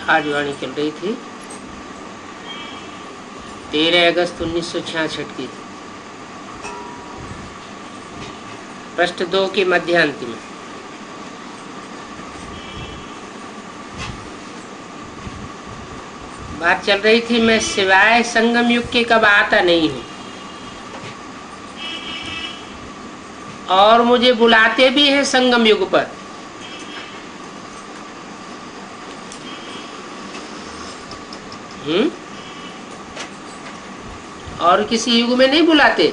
आज वाणी चल रही थी 13 अगस्त 1966 की, पृष्ठ 2 की मध्यांत में। बात चल रही थी मैं सिवाय संगम युग के कब आता नहीं हूं, और मुझे बुलाते भी हैं संगम युग पर। और किसी युग में नहीं बुलाते?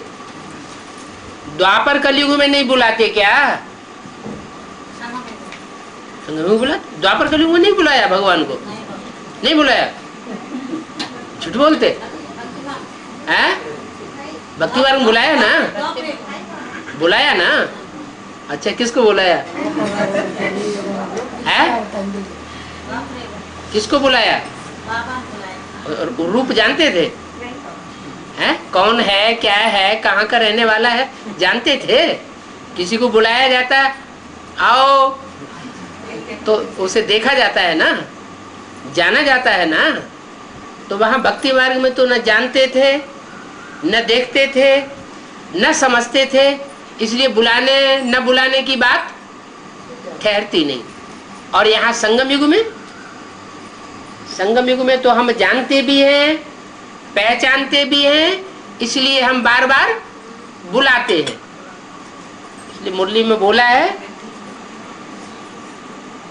द्वापर कलयुग में नहीं बुलाते क्या? संगम युग बुला, द्वापर कलयुग में नहीं बुलाया भगवान को? नहीं बुलाया? झूठ बोलते हैं? भक्ति मार्ग में बुलाया ना? बुलाया ना? अच्छा, किसको बुलाया है? किसको बुलाया? रूप जानते थे? हैं? कौन है, क्या है, कहाँ का रहने वाला है, जानते थे? किसी को बुलाया जाता आओ तो उसे देखा जाता है ना, जाना जाता है ना। तो वहां भक्ति मार्ग में तो न जानते थे, न देखते थे, न समझते थे, इसलिए बुलाने न बुलाने की बात ठहरती नहीं। और यहाँ संगम युग में, संगम युग में तो हम जानते भी हैं, पहचानते भी हैं, इसलिए हम बार बार बुलाते हैं। इसलिए मुरली में बोला है,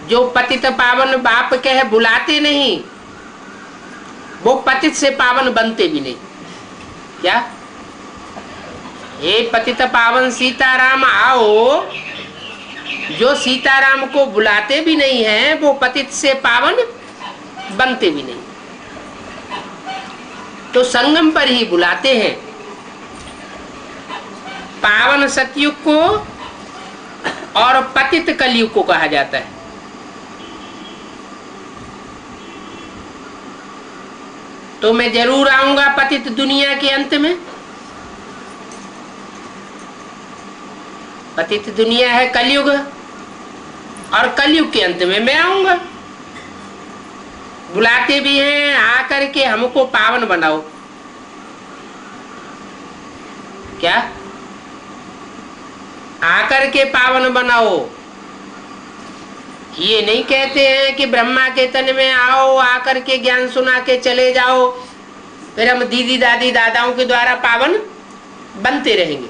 जो पतित पावन बाप कहे बुलाते नहीं, वो पतित से पावन बनते भी नहीं। क्या? हे पतित पावन सीताराम आओ, जो सीताराम को बुलाते भी नहीं है वो पतित से पावन बनते भी नहीं। तो संगम पर ही बुलाते हैं। पावन सतयुग को और पतित कलयुग को कहा जाता है। तो मैं जरूर आऊंगा पतित दुनिया के अंत में। पतित दुनिया है कलयुग, और कलयुग के अंत में मैं आऊंगा। बुलाते भी हैं, आकर के हमको पावन बनाओ। क्या? आकर के पावन बनाओ। ये नहीं कहते हैं कि ब्रह्मा के तन में आओ, आकर के ज्ञान सुना के चले जाओ, फिर हम दीदी दादी दादाओं के द्वारा पावन बनते रहेंगे।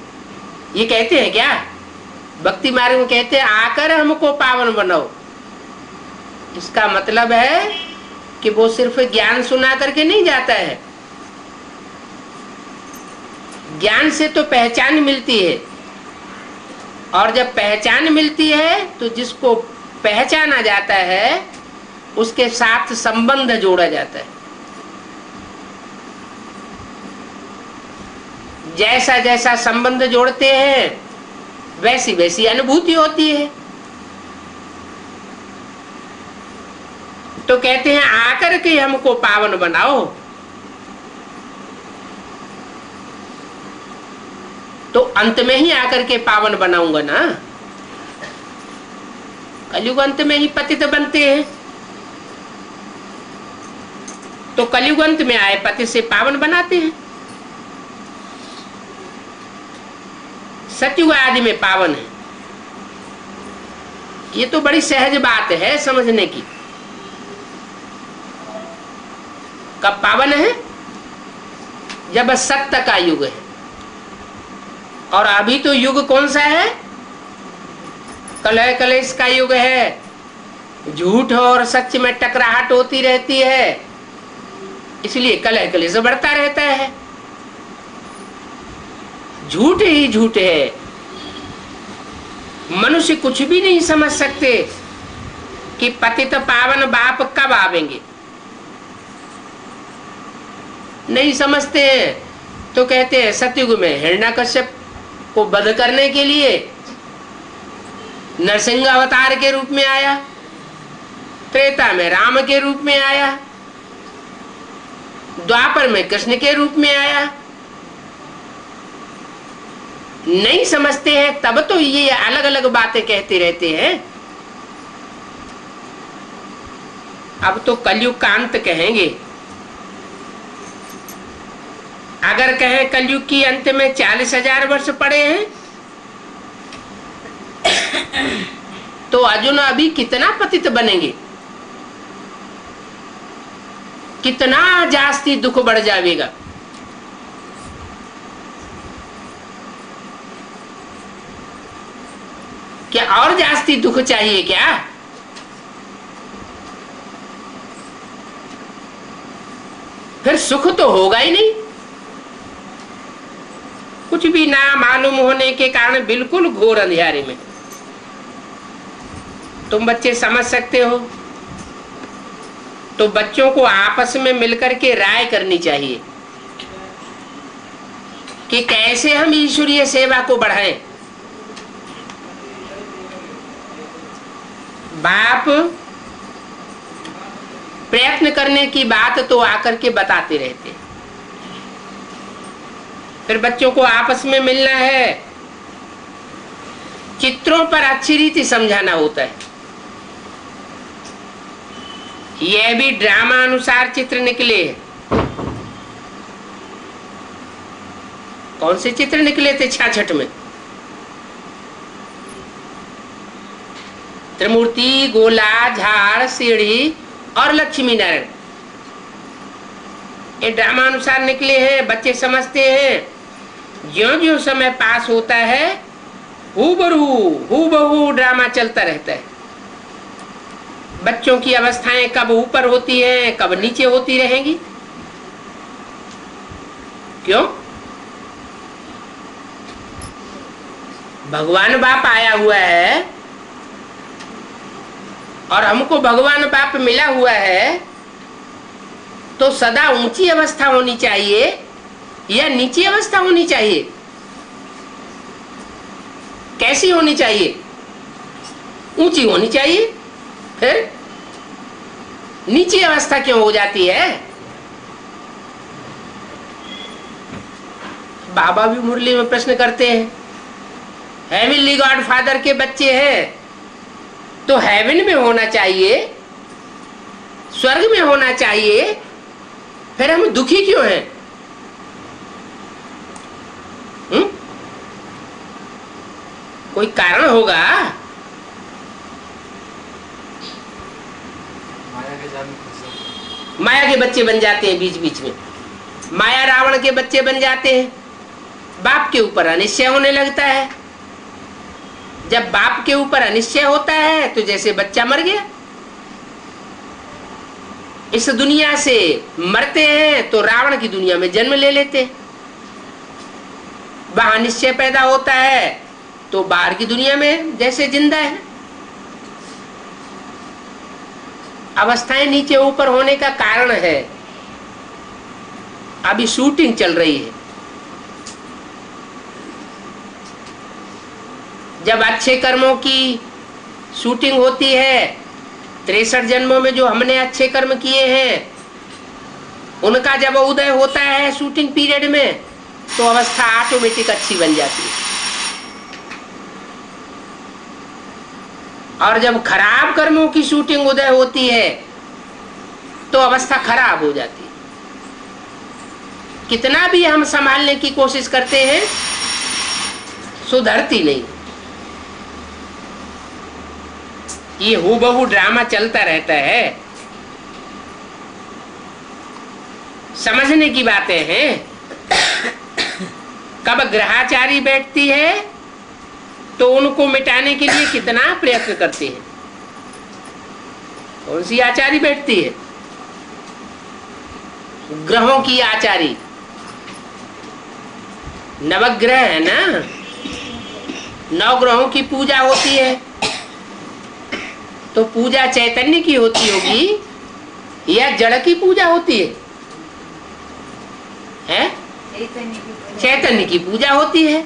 ये कहते हैं क्या? भक्ति मार्ग में कहते हैं आकर हमको पावन बनाओ। इसका मतलब है कि वो सिर्फ ज्ञान सुना करके नहीं जाता है। ज्ञान से तो पहचान मिलती है, और जब पहचान मिलती है तो जिसको पहचाना जाता है उसके साथ संबंध जोड़ा जाता है। जैसा जैसा संबंध जोड़ते हैं वैसी वैसी अनुभूति होती है। तो कहते हैं आकर के हमको पावन बनाओ। तो अंत में ही आकर के पावन बनाऊंगा ना। कलयुग अंत में ही पतित बनते हैं, तो कलयुग अंत में आए पतित से पावन बनाते हैं। सतयुग आदि में पावन है। ये तो बड़ी सहज बात है समझने की। कब पावन है? जब सत्य का युग है। और अभी तो युग कौन सा है? कलह कलेश का युग है। झूठ और सच में टकराहट होती रहती है, इसलिए कलह कलेश बढ़ता रहता है। झूठ ही झूठ है। मनुष्य कुछ भी नहीं समझ सकते कि पतित पावन बाप कब आवेंगे। नहीं समझते हैं तो कहते हैं सतयुग में हिरण्यकश्यप को वध करने के लिए नरसिंह अवतार के रूप में आया, त्रेता में राम के रूप में आया, द्वापर में कृष्ण के रूप में आया। नहीं समझते हैं तब तो ये अलग अलग बातें कहते रहते हैं। अब तो कलयुग का अंत कहेंगे। अगर कहें कलयुग की अंत में 40,000 वर्ष पड़े हैं, तो अर्जुन अभी कितना पतित बनेंगे, कितना जास्ती दुख बढ़ जाएगा। क्या और जास्ती दुख चाहिए क्या? फिर सुख तो होगा ही नहीं। कुछ भी ना मालूम होने के कारण बिल्कुल घोर अंधियारे में। तुम बच्चे समझ सकते हो तो बच्चों को आपस में मिलकर के राय करनी चाहिए कि कैसे हम ईश्वरीय सेवा को बढ़ाएं। बाप प्रयत्न करने की बात तो आकर के बताते रहते हैं, फिर बच्चों को आपस में मिलना है, चित्रों पर अच्छी रीति समझाना होता है। यह भी ड्रामा अनुसार चित्र निकले हैं। कौन से चित्र निकले थे 66 में? त्रिमूर्ति, गोला, झाड़, सीढ़ी और लक्ष्मी नारायण, ये ड्रामा अनुसार निकले हैं। बच्चे समझते हैं। ज्यों ज्यों समय पास होता है हूबहू ड्रामा चलता रहता है। बच्चों की अवस्थाएं कब ऊपर होती हैं, कब नीचे होती रहेंगी। क्यों? भगवान बाप आया हुआ है और हमको भगवान बाप मिला हुआ है, तो सदा ऊंची अवस्था होनी चाहिए या नीची अवस्था होनी चाहिए? कैसी होनी चाहिए? ऊंची होनी चाहिए। फिर नीची अवस्था क्यों हो जाती है? बाबा भी मुरली में प्रश्न करते हैं, हेवनली गॉड फादर के बच्चे हैं तो हेवन में होना चाहिए, स्वर्ग में होना चाहिए, फिर हम दुखी क्यों हैं? कोई कारण होगा। माया के बच्चे बन जाते हैं बीच बीच में, माया रावण के बच्चे बन जाते हैं। बाप के ऊपर अनिश्चय होने लगता है। जब बाप के ऊपर अनिश्चय होता है तो जैसे बच्चा मर गया। इस दुनिया से मरते हैं तो रावण की दुनिया में जन्म ले लेते हैं। वहां निश्चय पैदा होता है तो बाहर की दुनिया में जैसे जिंदा है। अवस्थाएं नीचे ऊपर होने का कारण है, अभी शूटिंग चल रही है। जब अच्छे कर्मों की शूटिंग होती है, 63 जन्मों में जो हमने अच्छे कर्म किए हैं उनका जब उदय होता है शूटिंग पीरियड में, तो अवस्था ऑटोमेटिक अच्छी बन जाती है। और जब खराब कर्मों की शूटिंग उदय होती है तो अवस्था खराब हो जाती है। कितना भी हम संभालने की कोशिश करते हैं, सुधरती नहीं। ये हूबहू ड्रामा चलता रहता है। समझने की बातें हैं। कब ग्रहाचारी बैठती है तो उनको मिटाने के लिए कितना प्रयत्न करते हैं। कौन सी आचारी बैठती है? ग्रहों की आचारी। नवग्रह है ना, 9 ग्रहों की पूजा होती है। तो पूजा चैतन्य की होती होगी या जड़ की पूजा होती है? हैं? चैतन्य की पूजा होती है।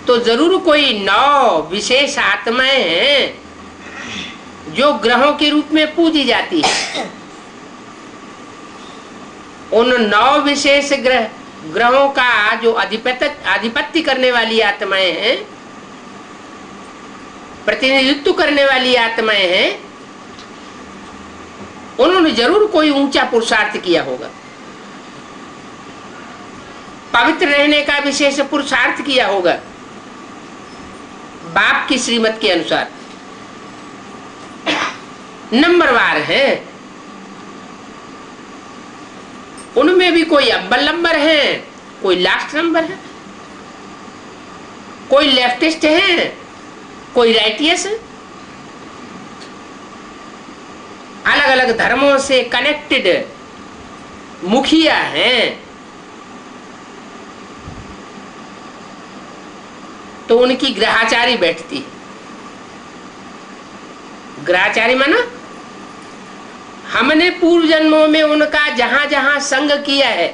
तो जरूर कोई 9 विशेष आत्माएं हैं जो ग्रहों के रूप में पूजी जाती है। उन 9 विशेष ग्रहों का जो आधिपत्य करने वाली आत्माएं हैं, प्रतिनिधित्व करने वाली आत्माएं हैं, उन उन्होंने जरूर कोई ऊंचा पुरुषार्थ किया होगा, पवित्र रहने का विशेष पुरुषार्थ किया होगा बाप की श्रीमत के अनुसार। नंबरवार है, उनमें भी कोई अव्वल नंबर है, कोई लास्ट नंबर है, कोई लेफ्टिस्ट है, कोई राइटियस है। अलग अलग धर्मों से कनेक्टेड मुखिया हैं, तो उनकी ग्रहाचारी बैठती है। ग्रहाचारी माना हमने पूर्व जन्मों में उनका जहां जहां संग किया है,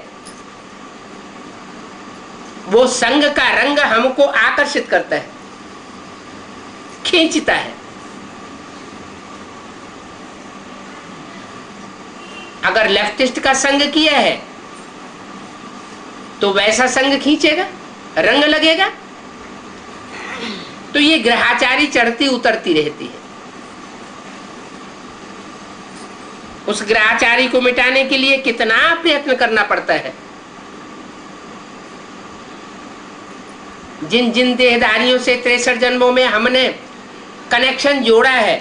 वो संग का रंग हमको आकर्षित करता है, खींचता है। अगर लेफ्टिस्ट का संग किया है तो वैसा संग खींचेगा, रंग लगेगा। तो ये ग्रहाचारी चढ़ती उतरती रहती है। उस ग्रहाचारी को मिटाने के लिए कितना प्रयत्न करना पड़ता है। जिन जिन देहधारियों से 63 जन्मों में हमने कनेक्शन जोड़ा है,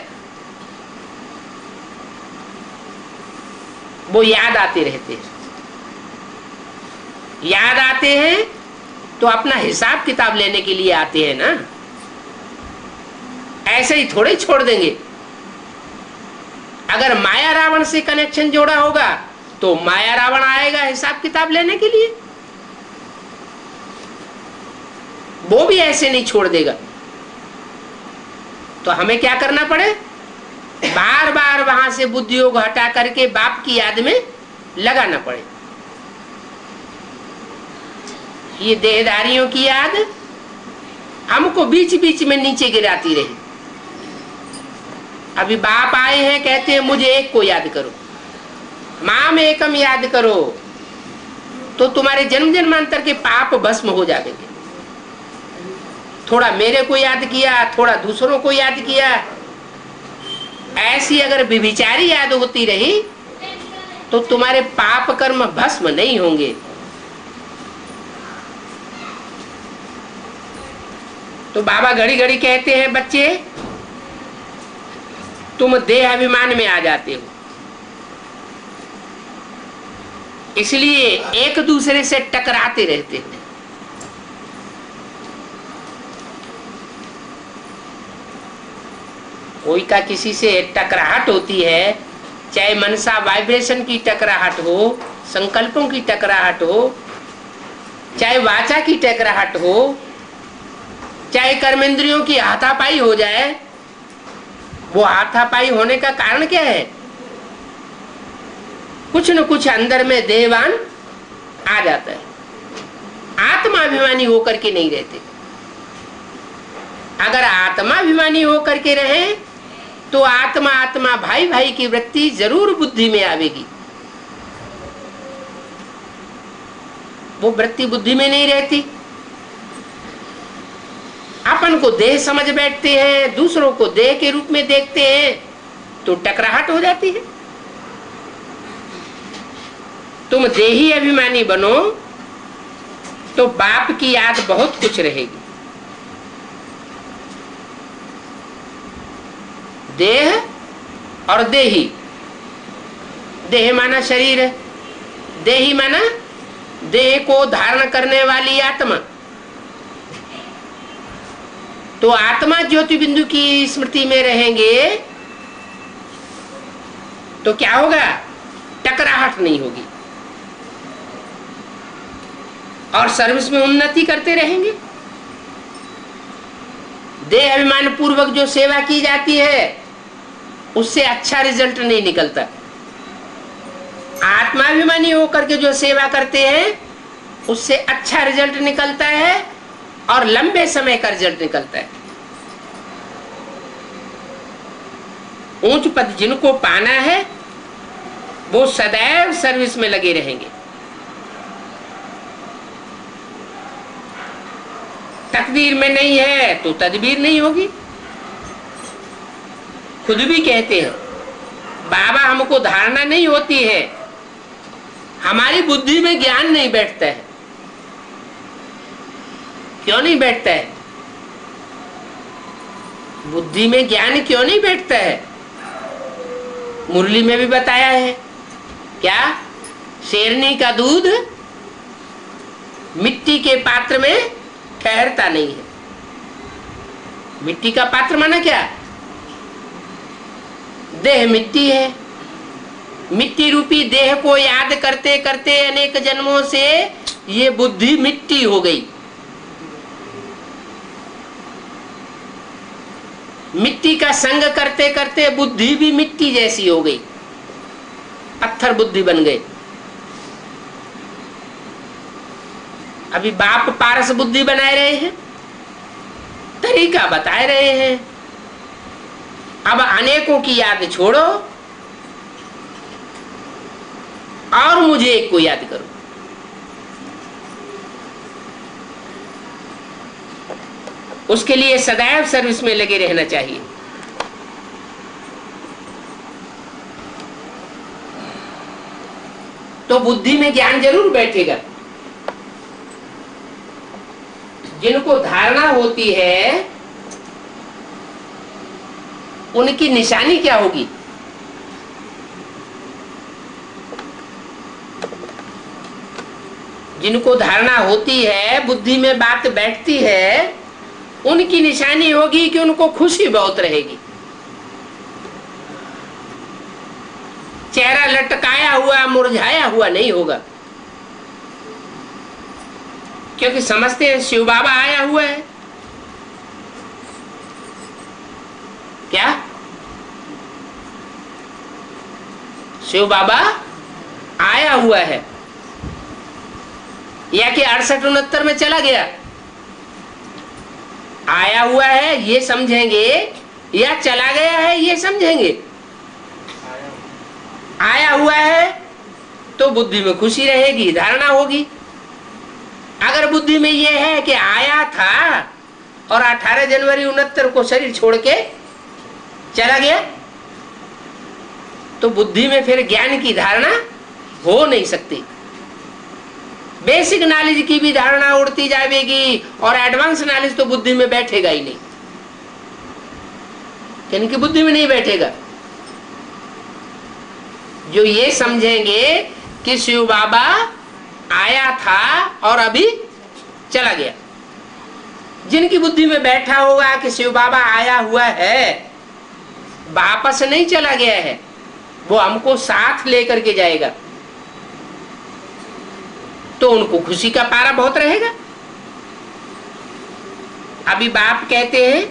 वो याद आते रहते हैं। याद आते हैं तो अपना हिसाब किताब लेने के लिए आते हैं ना, ऐसे ही थोड़े छोड़ देंगे। अगर माया रावण से कनेक्शन जोड़ा होगा तो माया रावण आएगा हिसाब किताब लेने के लिए, वो भी ऐसे नहीं छोड़ देगा। तो हमें क्या करना पड़े, बार बार वहां से बुद्धि योग हटा करके बाप की याद में लगाना पड़े। ये देहधारियों की याद हमको बीच बीच में नीचे गिराती रही। अभी बाप आए हैं, कहते हैं मुझे एक को याद करो, माम एकम याद करो, तो तुम्हारे जन्म जन्मांतर के पाप भस्म हो जाएंगे। थोड़ा मेरे को याद किया, थोड़ा दूसरों को याद किया, ऐसी अगर विभिचारी याद होती रही तो तुम्हारे पाप कर्म भस्म नहीं होंगे। तो बाबा घड़ी घड़ी कहते हैं बच्चे तुम देह अभिमान में आ जाते हो, इसलिए एक दूसरे से टकराते रहते हैं। कोई का किसी से टकराहट होती है, चाहे मनसा वाइब्रेशन की टकराहट हो, संकल्पों की टकराहट हो, चाहे वाचा की टकराहट हो, चाहे कर्मेंद्रियों की हाथापाई हो जाए। वो हाथापाई होने का कारण क्या है, कुछ न कुछ अंदर में देहवान आ जाता है। आत्माभिमानी होकर के नहीं रहते। अगर आत्माभिमानी होकर के रहे तो आत्मा आत्मा भाई भाई की वृत्ति जरूर बुद्धि में आवेगी। वो वृत्ति बुद्धि में नहीं रहती। अपन को देह समझ बैठते हैं, दूसरों को देह के रूप में देखते हैं, तो टकराहट हो जाती है। तुम देही अभिमानी बनो तो बाप की याद बहुत कुछ रहेगी। देह और देही, देह माना शरीर है, देही माना देह को धारण करने वाली आत्मा। तो आत्मा ज्योति बिंदु की स्मृति में रहेंगे तो क्या होगा, टकराहट नहीं होगी और सर्विस में उन्नति करते रहेंगे। देह अभिमान पूर्वक जो सेवा की जाती है उससे अच्छा रिजल्ट नहीं निकलता। आत्माभिमानी होकर के जो सेवा करते हैं उससे अच्छा रिजल्ट निकलता है और लंबे समय का रिजल्ट निकलता है। ऊंच पद जिनको पाना है वो सदैव सर्विस में लगे रहेंगे। तकदीर में नहीं है तो तदबीर नहीं होगी। खुद भी कहते हैं बाबा हम हमको धारणा नहीं होती है, हमारी बुद्धि में ज्ञान नहीं बैठता है। क्यों नहीं बैठता है? बुद्धि में ज्ञान क्यों नहीं बैठता है? मुरली में भी बताया है क्या? शेरनी का दूध मिट्टी के पात्र में ठहरता नहीं है। मिट्टी का पात्र माना क्या? देह मिट्टी है। मिट्टी रूपी देह को याद करते करते अनेक जन्मों से ये बुद्धि मिट्टी हो गई। मिट्टी का संग करते करते बुद्धि भी मिट्टी जैसी हो गई, पत्थर बुद्धि बन गए। अभी बाप पारस बुद्धि बनाए रहे हैं, तरीका बताए रहे हैं। अब अनेकों की याद छोड़ो और मुझे एक को याद करो। उसके लिए सदैव सर्विस में लगे रहना चाहिए। तो बुद्धि में ज्ञान जरूर बैठेगा। जिनको धारणा होती है उनकी निशानी क्या होगी? जिनको धारणा होती है, बुद्धि में बात बैठती है, उनकी निशानी होगी कि उनको खुशी बहुत रहेगी। चेहरा लटकाया हुआ मुरझाया हुआ नहीं होगा, क्योंकि समझते हैं शिव बाबा आया हुआ है। क्या शिव बाबा आया हुआ है, या कि 68-69 में चला गया? आया हुआ है ये समझेंगे या चला गया है ये समझेंगे? आया हुआ है तो बुद्धि में खुशी रहेगी, धारणा होगी। अगर बुद्धि में ये है कि आया था और 18 जनवरी 69 को शरीर छोड़ के चला गया, तो बुद्धि में फिर ज्ञान की धारणा हो नहीं सकती। बेसिक नॉलेज की भी धारणा उड़ती जाएगी और एडवांस नॉलेज तो बुद्धि में बैठेगा ही नहीं, इनकी बुद्धि में नहीं बैठेगा। जो ये समझेंगे कि शिव बाबा आया था और अभी चला गया, जिनकी बुद्धि में बैठा होगा कि शिव बाबा आया हुआ है, वापस नहीं चला गया है, वो हमको साथ लेकर के जाएगा, तो उनको खुशी का पारा बहुत रहेगा। अभी बाप कहते हैं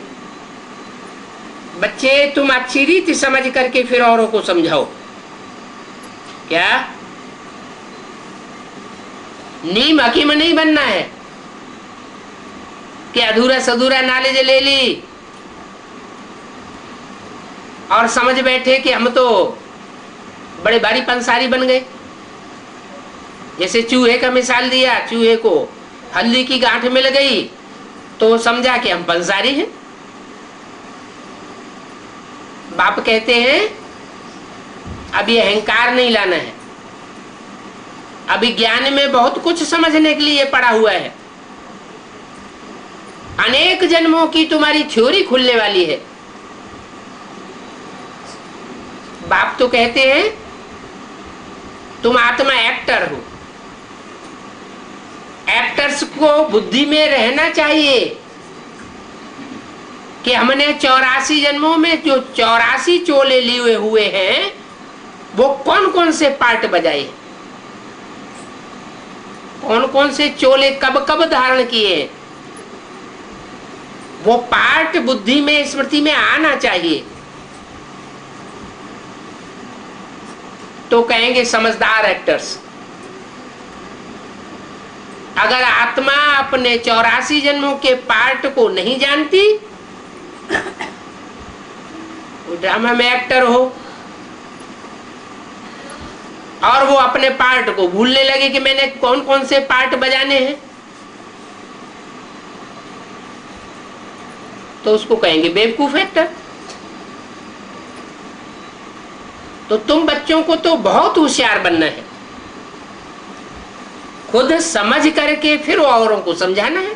बच्चे तुम अच्छी रीति समझ करके फिर औरों को समझाओ। क्या नीम हकीम नहीं बनना है कि अधूरा सधूरा नॉलेज ले ली और समझ बैठे कि हम तो बड़े भारी पंसारी बन गए। जैसे चूहे का मिसाल दिया, चूहे को हल्दी की गांठ मिल गई तो समझा कि हम पंसारी हैं। बाप कहते हैं अभी अहंकार नहीं लाना है, अभी ज्ञान में बहुत कुछ समझने के लिए पड़ा हुआ है। अनेक जन्मों की तुम्हारी थ्योरी खुलने वाली है। बाप तो कहते हैं तुम आत्मा एक्टर हो। एक्टर्स को बुद्धि में रहना चाहिए कि हमने 84 जन्मों में जो 84 चोले लिए हुए हैं वो कौन कौन से पार्ट बजाए, कौन कौन से चोले कब कब धारण किए, वो पार्ट बुद्धि में स्मृति में आना चाहिए। तो कहेंगे समझदार एक्टर्स। अगर आत्मा अपने 84 जन्मों के पार्ट को नहीं जानती, वो ड्रामा में एक्टर हो और वो अपने पार्ट को भूलने लगे कि मैंने कौन कौन से पार्ट बजाने हैं, तो उसको कहेंगे बेवकूफ एक्टर। तो तुम बच्चों को तो बहुत होशियार बनना है, खुद समझ करके फिर औरों को समझाना है।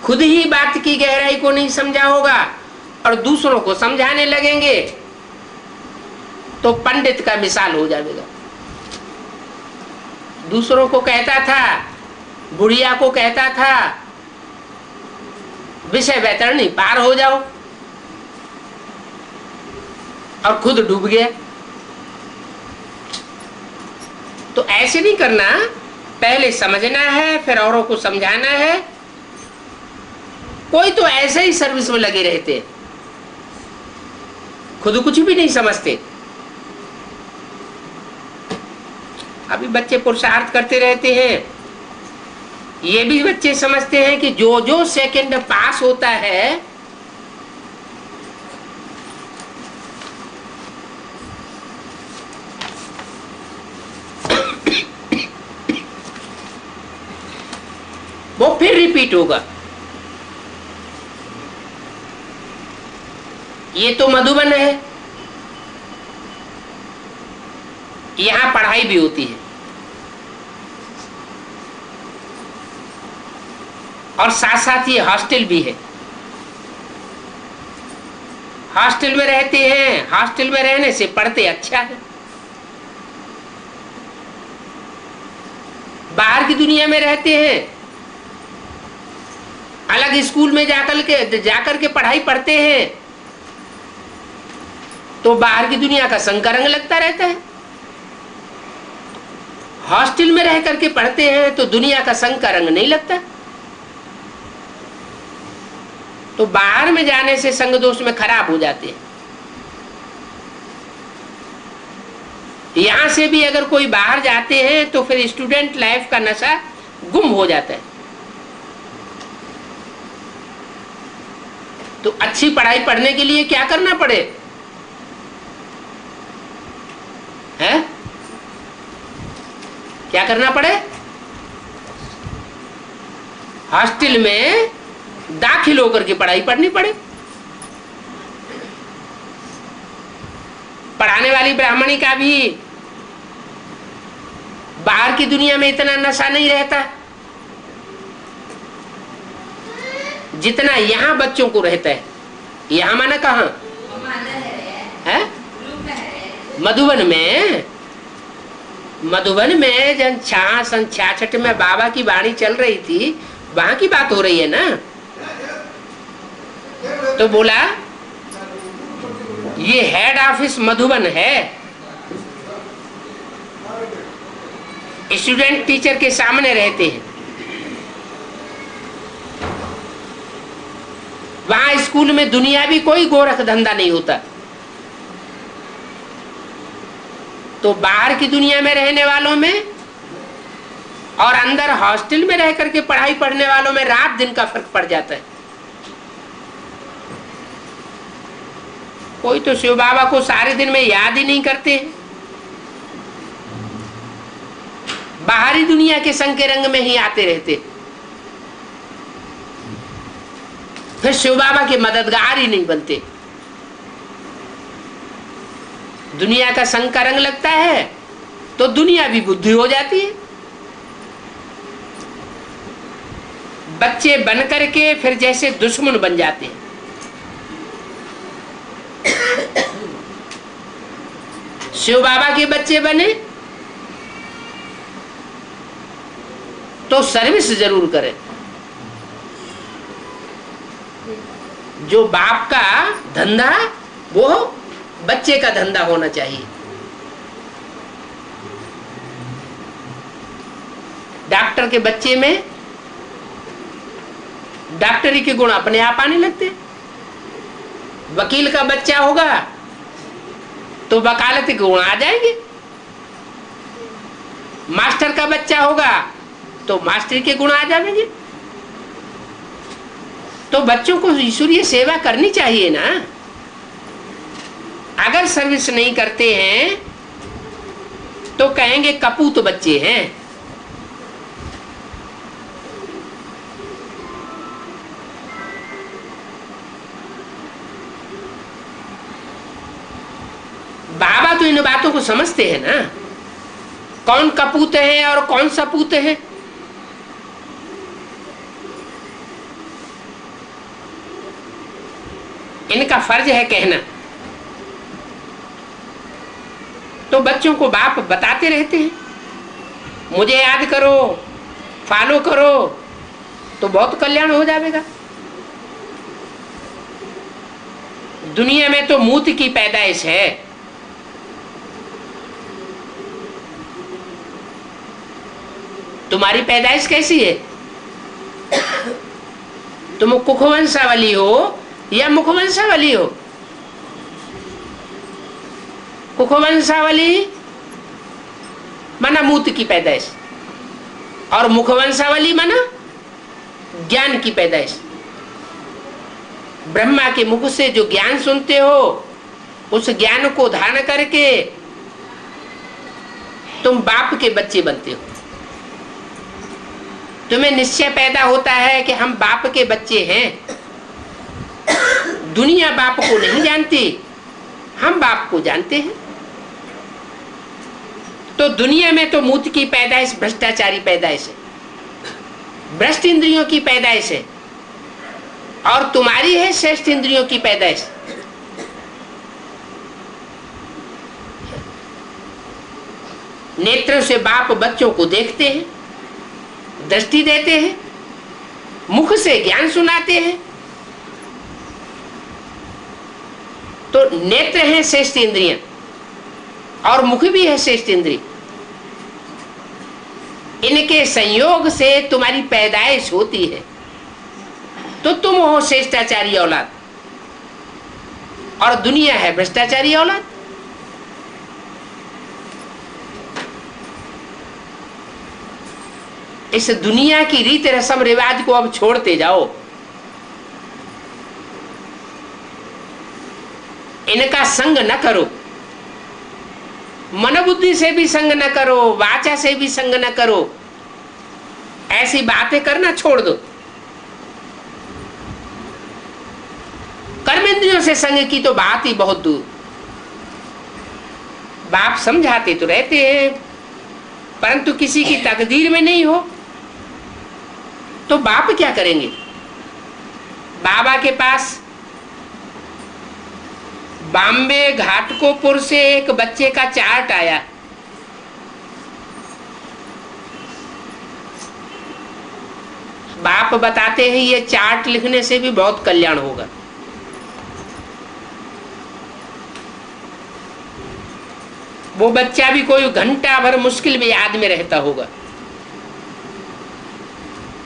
खुद ही बात की गहराई को नहीं समझा होगा और दूसरों को समझाने लगेंगे तो पंडित का मिसाल हो जाएगा। दूसरों को कहता था, बुढ़िया को कहता था, विषय वैतरणी पार हो जाओ, और खुद डूब गया। तो ऐसे नहीं करना, पहले समझना है फिर औरों को समझाना है। कोई तो ऐसे ही सर्विस में लगे रहते, खुद कुछ भी नहीं समझते। अभी बच्चे पुरुषार्थ करते रहते हैं, ये भी बच्चे समझते हैं कि जो जो सेकंड पास होता है वो फिर रिपीट होगा। ये तो मधुबन है, यहां पढ़ाई भी होती है और साथ साथ ये हॉस्टल भी है। हॉस्टल में रहते हैं, हॉस्टल में रहने से पढ़ते अच्छा है। बाहर की दुनिया में रहते हैं, अलग स्कूल में जाकर के पढ़ाई पढ़ते हैं तो बाहर की दुनिया का संग का रंग लगता रहता है। हॉस्टल में रह करके पढ़ते हैं तो दुनिया का संग का रंग नहीं लगता। तो बाहर में जाने से संग दोष में खराब हो जाते हैं। यहां से भी अगर कोई बाहर जाते हैं तो फिर स्टूडेंट लाइफ का नशा गुम हो जाता है। तो अच्छी पढ़ाई पढ़ने के लिए क्या करना पड़े है? क्या करना पड़े? हॉस्टल में दाखिल होकर के पढ़ाई पढ़नी पड़े। पढ़ाने वाली ब्राह्मणी का भी बाहर की दुनिया में इतना नशा नहीं रहता जितना यहां बच्चों को रहता है। यहां माना कहां है? मधुबन में जब 66 में बाबा की वाणी चल रही थी, वहां की बात हो रही है ना। तो बोला ये हेड ऑफिस मधुबन है, स्टूडेंट टीचर के सामने रहते हैं। वहां स्कूल में दुनिया भी कोई गोरख धंधा नहीं होता। तो बाहर की दुनिया में रहने वालों में और अंदर हॉस्टल में रह करके पढ़ाई पढ़ने वालों में रात दिन का फर्क पड़ जाता है। कोई तो शिव बाबा को सारे दिन में याद ही नहीं करते, बाहरी दुनिया के संग के रंग में ही आते रहते, फिर शिव बाबा के मददगार ही नहीं बनते। दुनिया का संग का रंग लगता है तो दुनिया भी बुद्धि हो जाती है। बच्चे बन करके फिर जैसे दुश्मन बन जाते हैं। शिव बाबा के बच्चे बने तो सर्विस जरूर करें। जो बाप का धंधा वो बच्चे का धंधा होना चाहिए। डॉक्टर के बच्चे में डॉक्टरी के गुण अपने आप आने लगते। वकील का बच्चा होगा तो वकालत के गुण आ जाएंगे। मास्टर का बच्चा होगा तो मास्टरी के गुण आ जाएंगे। तो बच्चों को ईश्वरीय सेवा करनी चाहिए ना। अगर सर्विस नहीं करते हैं तो कहेंगे कपूत बच्चे हैं। तो इन बातों को समझते हैं ना, कौन कपूत है और कौन सपूत है। इनका फर्ज है कहना। तो बच्चों को बाप बताते रहते हैं, मुझे याद करो, फॉलो करो, तो बहुत कल्याण हो जाएगा। दुनिया में तो मूत की पैदाइश है। तुम्हारी पैदाइश कैसी है? तुम कुखवंशावली हो या मुखवंशावली हो? कुखवंशावली माना मूत की पैदाइश, और मुखवंशावली माना ज्ञान की पैदाइश। ब्रह्मा के मुख से जो ज्ञान सुनते हो, उस ज्ञान को धारण करके तुम बाप के बच्चे बनते हो। तुम्हें निश्चय पैदा होता है कि हम बाप के बच्चे हैं। दुनिया बाप को नहीं जानती, हम बाप को जानते हैं। तो दुनिया में तो मूत की पैदाइश भ्रष्टाचारी पैदाइश है, भ्रष्ट इंद्रियों की पैदाइश है, और तुम्हारी है श्रेष्ठ इंद्रियों की पैदाइश। नेत्रों से बाप बच्चों को देखते हैं, दृष्टि देते हैं, मुख से ज्ञान सुनाते हैं। तो नेत्र है श्रेष्ठ इंद्रियां, और मुख भी है श्रेष्ठ इंद्रिय। इनके संयोग से तुम्हारी पैदाइश होती है, तो तुम हो श्रेष्ठाचारी औलाद, और दुनिया है भ्रष्टाचारी औलाद। इस दुनिया की रीत रस्म रिवाज को अब छोड़ते जाओ। इनका संग न करो, मन बुद्धि से भी संग न करो, वाचा से भी संग न करो। ऐसी बातें करना छोड़ दो। कर्मेंद्रियों से संग की तो बात ही बहुत दूर। बाप समझाते तो रहते हैं, परंतु किसी की तकदीर में नहीं हो तो बाप क्या करेंगे? बाबा के पास बॉम्बे घाटकोपुर से एक बच्चे का चार्ट आया। बाप बताते हैं ये चार्ट लिखने से भी बहुत कल्याण होगा। वो बच्चा भी कोई घंटा भर मुश्किल में याद में रहता होगा।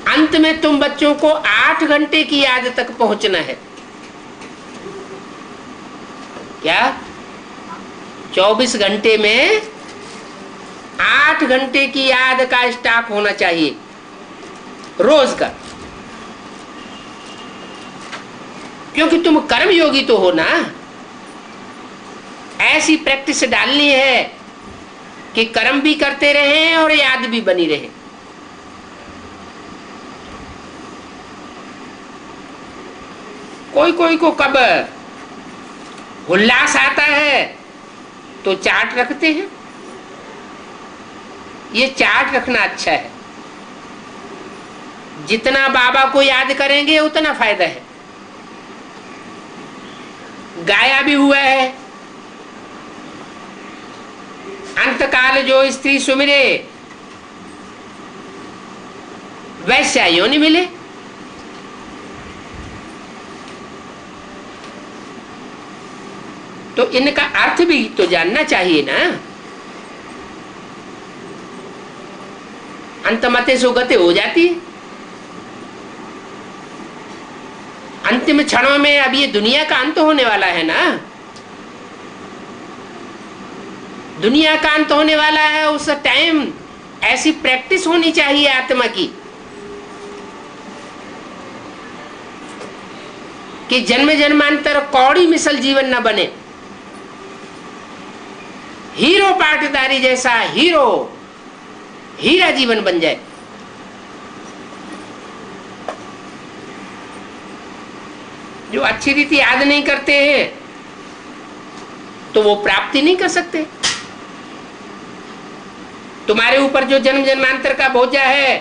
अंत में तुम बच्चों को 8 घंटे की याद तक पहुंचना है। क्या 24 घंटे में 8 घंटे की याद का स्टॉक होना चाहिए रोज का? क्योंकि तुम कर्म योगी तो हो ना। ऐसी प्रैक्टिस डालनी है कि कर्म भी करते रहें और याद भी बनी रहे। कोई कोई को कब उल्लास आता है तो चार्ट रखते हैं। ये चार्ट रखना अच्छा है। जितना बाबा को याद करेंगे उतना फायदा है। गाया भी हुआ है, अंतकाल जो स्त्री सुमिरे वैसा योनि मिले। तो इनका अर्थ भी तो जानना चाहिए ना। अंतमते सुगते हो जाती है। अंतिम क्षणों में अब ये दुनिया का अंत होने वाला है ना। दुनिया का अंत होने वाला है, उस टाइम ऐसी प्रैक्टिस होनी चाहिए आत्मा की कि जन्म जन्मांतर कौड़ी मिसल जीवन न बने। हीरो पाटदारी जैसा हीरा जीवन बन जाए। जो अच्छी रीति याद नहीं करते हैं तो वो प्राप्ति नहीं कर सकते। तुम्हारे ऊपर जो जन्म जन्मांतर का बोझा है,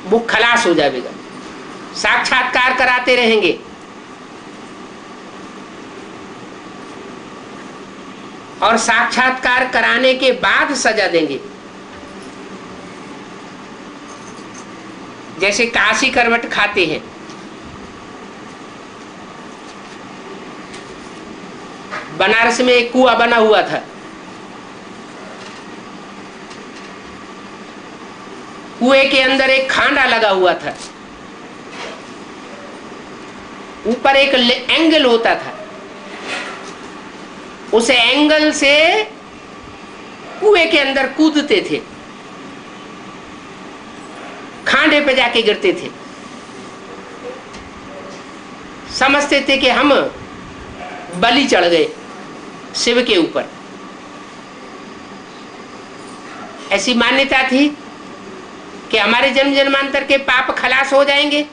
वो खलास हो जाएगा। साक्षात्कार कराते रहेंगे, और साक्षात्कार कराने के बाद सजा देंगे। जैसे काशी करवट खाते हैं, बनारस में एक कुआं बना हुआ था। कुएं के अंदर एक खांडा लगा हुआ था, ऊपर एक एंगल होता था। उस एंगल से कुएं के अंदर कूदते थे, खांडे पे जाके गिरते थे। समझते थे कि हम बलि चढ़ गए शिव के ऊपर। ऐसी मान्यता थी कि हमारे जन्म जन्मांतर के पाप खलास हो जाएंगे।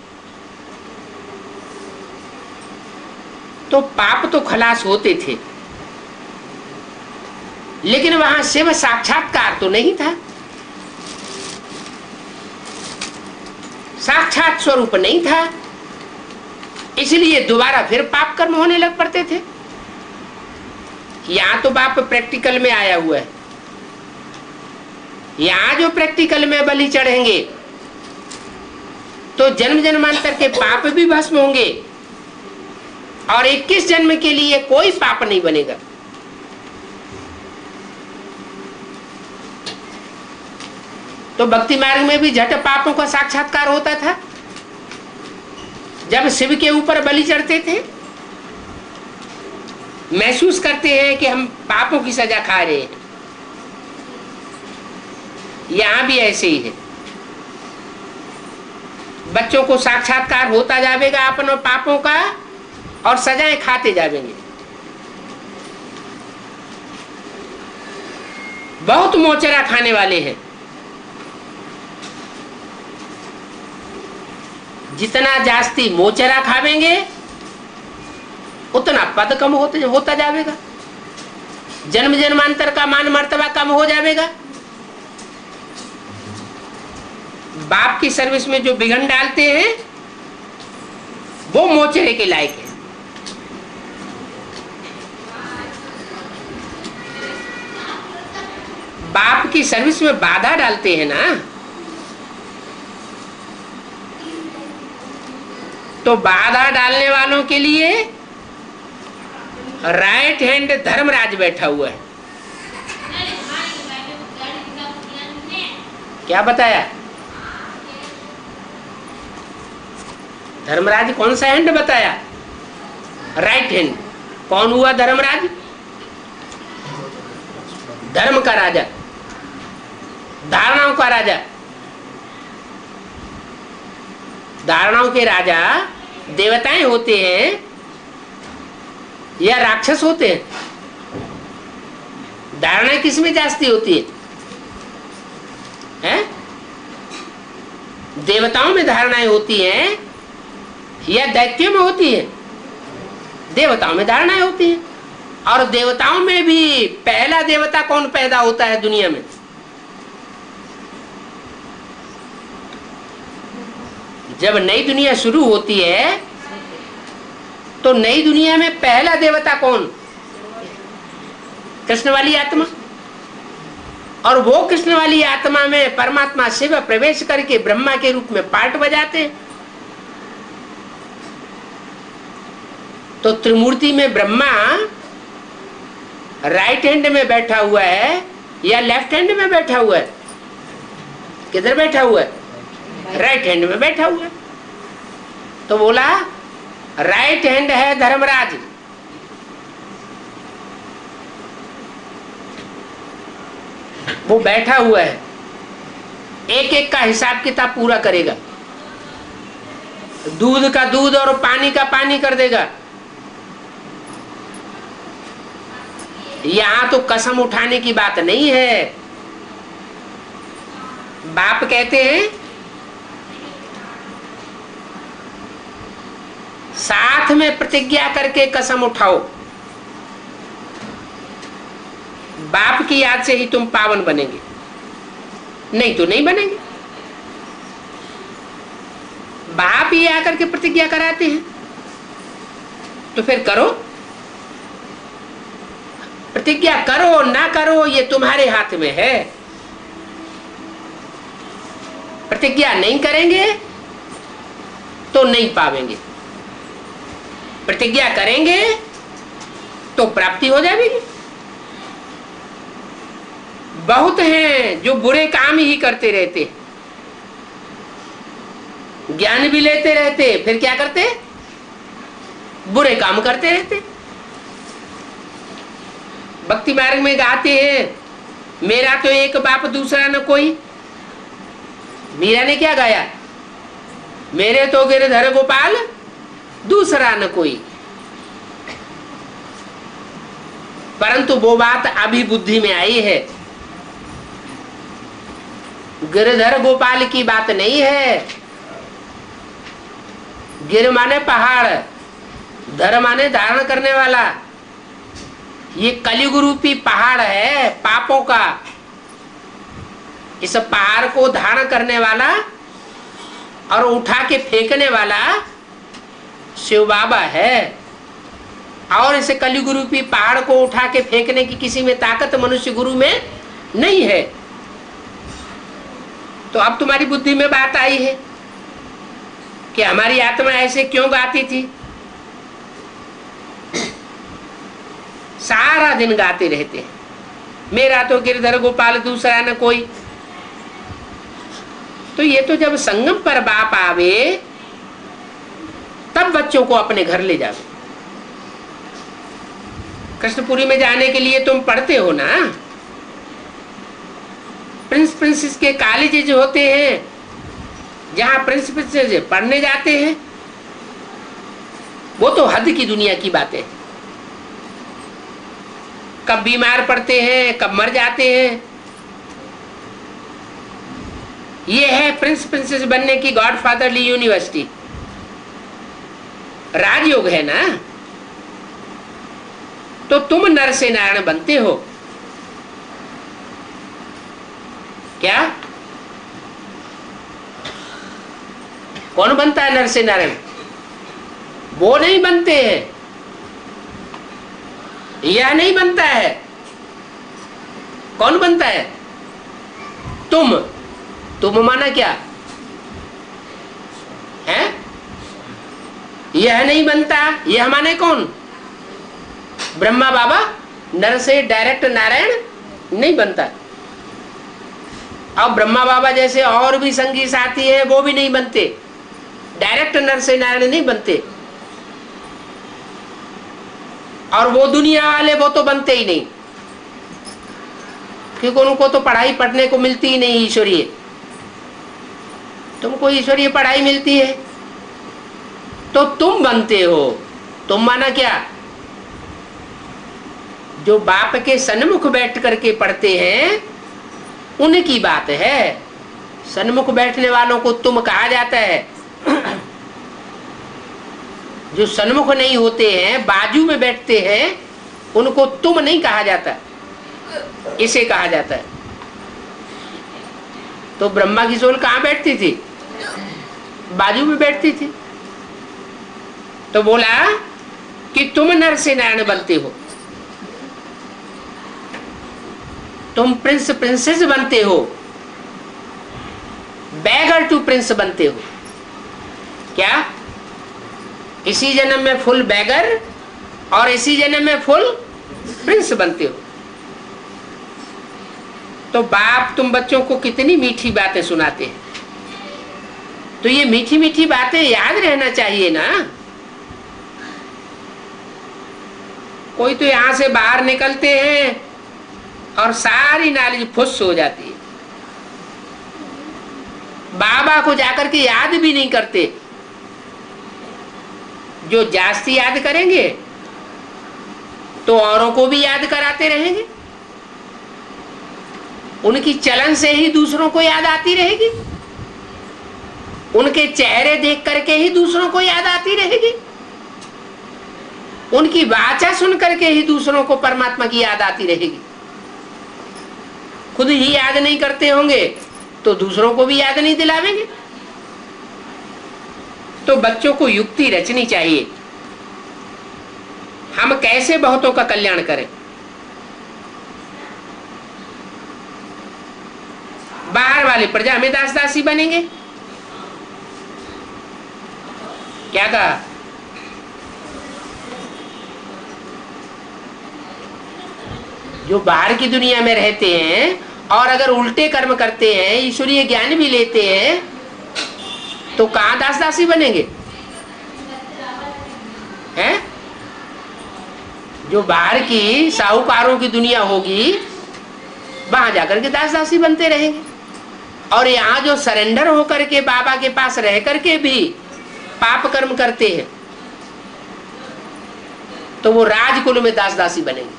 तो पाप तो खलास होते थे, लेकिन वहां शिव साक्षात्कार तो नहीं था, साक्षात स्वरूप नहीं था। इसलिए दोबारा फिर पाप कर्म होने लग पड़ते थे। यहां तो बाप प्रैक्टिकल में आया हुआ है। यहां जो प्रैक्टिकल में बलि चढ़ेंगे तो जन्म जन्मांतर के पाप भी भस्म होंगे, और 21 जन्म के लिए कोई पाप नहीं बनेगा। तो भक्ति मार्ग में भी झट पापों का साक्षात्कार होता था। जब शिव के ऊपर बलि चढ़ते थे, महसूस करते हैं कि हम पापों की सजा खा रहे हैं। यहां भी ऐसे ही है। बच्चों को साक्षात्कार होता जाएगा अपनों पापों का, और सजाएं खाते जाएंगे। बहुत मोचरा खाने वाले हैं। जितना जास्ती मोचरा खावेंगे उतना पद कम होता जाएगा, जन्म जन्मांतर का मान मर्तबा कम हो जाएगा। बाप की सर्विस में जो बिघन डालते हैं वो मोचरे के लायक है। बाप की सर्विस में बाधा डालते हैं ना, तो बाधा डालने वालों के लिए राइट हैंड धर्मराज बैठा हुआ है। क्या बताया? धर्मराज कौन सा हैंड बताया? Right hand. कौन हुआ धर्मराज? धर्म का राजा, धारणाओं का राजा। धारणाओं के राजा देवताएं होते हैं या राक्षस होते हैं? धारणा किसमें जास्ती होती है? देवताओं में धारणाएं होती हैं या दैत्यों में होती है? देवताओं में धारणाएं होती हैं। और देवताओं में भी पहला देवता कौन पैदा होता है दुनिया में? जब नई दुनिया शुरू होती है तो नई दुनिया में पहला देवता कौन? कृष्ण वाली आत्मा। और वो कृष्ण वाली आत्मा में परमात्मा शिव प्रवेश करके ब्रह्मा के रूप में पार्ट बजाते हैं। तो त्रिमूर्ति में ब्रह्मा राइट हैंड में बैठा हुआ है या लेफ्ट हैंड में बैठा हुआ है? किधर बैठा हुआ है? राइट हैंड में बैठा हुआ है। तो बोला राइट हैंड है धर्मराज। वो बैठा हुआ है, एक एक का हिसाब किताब पूरा करेगा। दूध का दूध और पानी का पानी कर देगा। यहां तो कसम उठाने की बात नहीं है। बाप कहते हैं साथ में प्रतिज्ञा करके कसम उठाओ, बाप की याद से ही तुम पावन बनेंगे, नहीं तो नहीं बनेंगे। बाप ही आकर के प्रतिज्ञा कराते हैं तो फिर करो, प्रतिज्ञा करो ना करो ये तुम्हारे हाथ में है। प्रतिज्ञा नहीं करेंगे तो नहीं पावेंगे, प्रतिज्ञा करेंगे तो प्राप्ति हो जाएगी। बहुत हैं जो बुरे काम ही करते रहते, ज्ञान भी लेते रहते, फिर क्या करते, बुरे काम करते रहते। भक्ति मार्ग में गाते हैं मेरा तो एक बाप दूसरा न कोई। मीरा ने क्या गाया, मेरे तो गिरधर गोपाल दूसरा न कोई। परंतु वो बात अभी बुद्धि में आई है, गिरधर गोपाल की बात नहीं है। गिर माने पहाड़, धर माने धारण करने वाला। ये कलयुग रूपी पहाड़ है पापों का, इस पहाड़ को धारण करने वाला और उठा के फेंकने वाला शिव बाबा है। और इस कलयुग रूपी पहाड़ को उठा के फेंकने की किसी में ताकत मनुष्य गुरु में नहीं है। तो अब तुम्हारी बुद्धि में बात आई है कि हमारी आत्मा ऐसे क्यों गाती थी। सारा दिन गाते रहते हैं मेरा तो गिरधर गोपाल दूसरा न कोई। तो ये तो जब संगम पर बाप आवे तब बच्चों को अपने घर ले जाओ। कृष्णपुरी में जाने के लिए तुम पढ़ते हो ना, प्रिंस प्रिंसेस के कॉलेज होते हैं जहां प्रिंस प्रिंसेस पढ़ने जाते हैं, वो तो हद की दुनिया की बातें। कब बीमार पड़ते हैं, कब मर जाते हैं। ये है प्रिंस प्रिंसेस बनने की गॉडफादरली यूनिवर्सिटी। राजयोग है ना। तो तुम नर से नारायण बनते हो क्या? कौन बनता है नर से नारायण? वो नहीं बनते हैं, यह नहीं बनता है। कौन बनता है? तुम माना क्या है? यह नहीं बनता। यह माने कौन? ब्रह्मा बाबा। नर से डायरेक्ट नारायण नहीं बनता। अब ब्रह्मा बाबा जैसे और भी संगी साथी हैं वो भी नहीं बनते, डायरेक्ट नर से नारायण नहीं बनते। और वो दुनिया वाले वो तो बनते ही नहीं, क्योंकि उनको तो पढ़ाई पढ़ने को मिलती ही नहीं ईश्वरीय। तुमको ईश्वरीय पढ़ाई मिलती है तो तुम बनते हो। तुम माना क्या? जो बाप के सन्मुख बैठ करके पढ़ते हैं उनकी बात है। सन्मुख बैठने वालों को तुम कहा जाता है। जो सन्मुख नहीं होते हैं, बाजू में बैठते हैं, उनको तुम नहीं कहा जाता, इसे कहा जाता है। तो ब्रह्मा की सोल कहाँ बैठती थी? बाजू में बैठती थी। तो बोला कि तुम नर से नारायण बनते हो, तुम प्रिंस प्रिंसेस बनते हो, बैगर टू प्रिंस बनते हो। क्या? इसी जन्म में फुल बैगर और इसी जन्म में फुल प्रिंस बनते हो। तो बाप तुम बच्चों को कितनी मीठी बातें सुनाते हैं, तो ये मीठी मीठी बातें याद रहना चाहिए ना। कोई तो यहां से बाहर निकलते हैं और सारी नॉलेज फुस हो जाती है, बाबा को जाकर के याद भी नहीं करते। जो जास्ती याद करेंगे तो औरों को भी याद कराते रहेंगे, उनकी चलन से ही दूसरों को याद आती रहेगी, उनके चेहरे देख करके ही दूसरों को याद आती रहेगी। उनकी वाचा सुन करके ही दूसरों को परमात्मा की याद आती रहेगी। खुद ही याद नहीं करते होंगे तो दूसरों को भी याद नहीं दिलावेंगे। तो बच्चों को युक्ति रचनी चाहिए, हम कैसे बहुतों का कल्याण करें। बाहर वाले प्रजा में दास दासी बनेंगे। क्या कहा? जो बाहर की दुनिया में रहते हैं और अगर उल्टे कर्म करते हैं, ईश्वरीय ज्ञान भी लेते हैं, तो कहां दास दासी बनेंगे? हैं? जो बाहर की साहूकारों की दुनिया होगी वहां जाकर के दास दासी बनते रहेंगे, और यहाँ जो सरेंडर होकर के बाबा के पास रह करके भी पाप कर्म करते हैं तो वो राजकुल में दास दासी बनेंगे।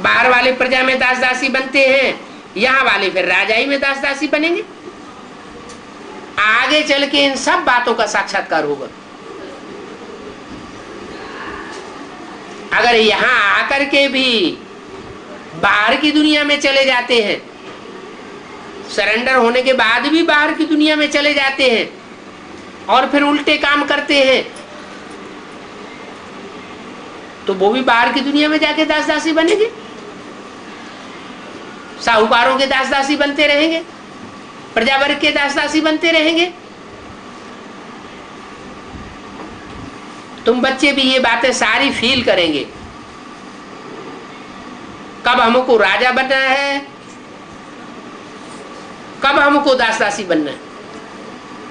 बाहर वाले प्रजा में दास दासी बनते हैं, यहाँ वाले फिर राजाई में दास दासी बनेंगे। आगे चल के इन सब बातों का साक्षात्कार होगा। अगर यहां आकर के भी बाहर की दुनिया में चले जाते हैं, सरेंडर होने के बाद भी बाहर की दुनिया में चले जाते हैं और फिर उल्टे काम करते हैं, तो वो भी बाहर की दुनिया में जाके दास दासी बनेंगे, साहूकारों के दास दासी बनते रहेंगे, प्रजावर्ग के दास दासी बनते रहेंगे। तुम बच्चे भी ये बातें सारी फील करेंगे। कब हमको राजा बनना है, कब हमको दास दासी बनना है,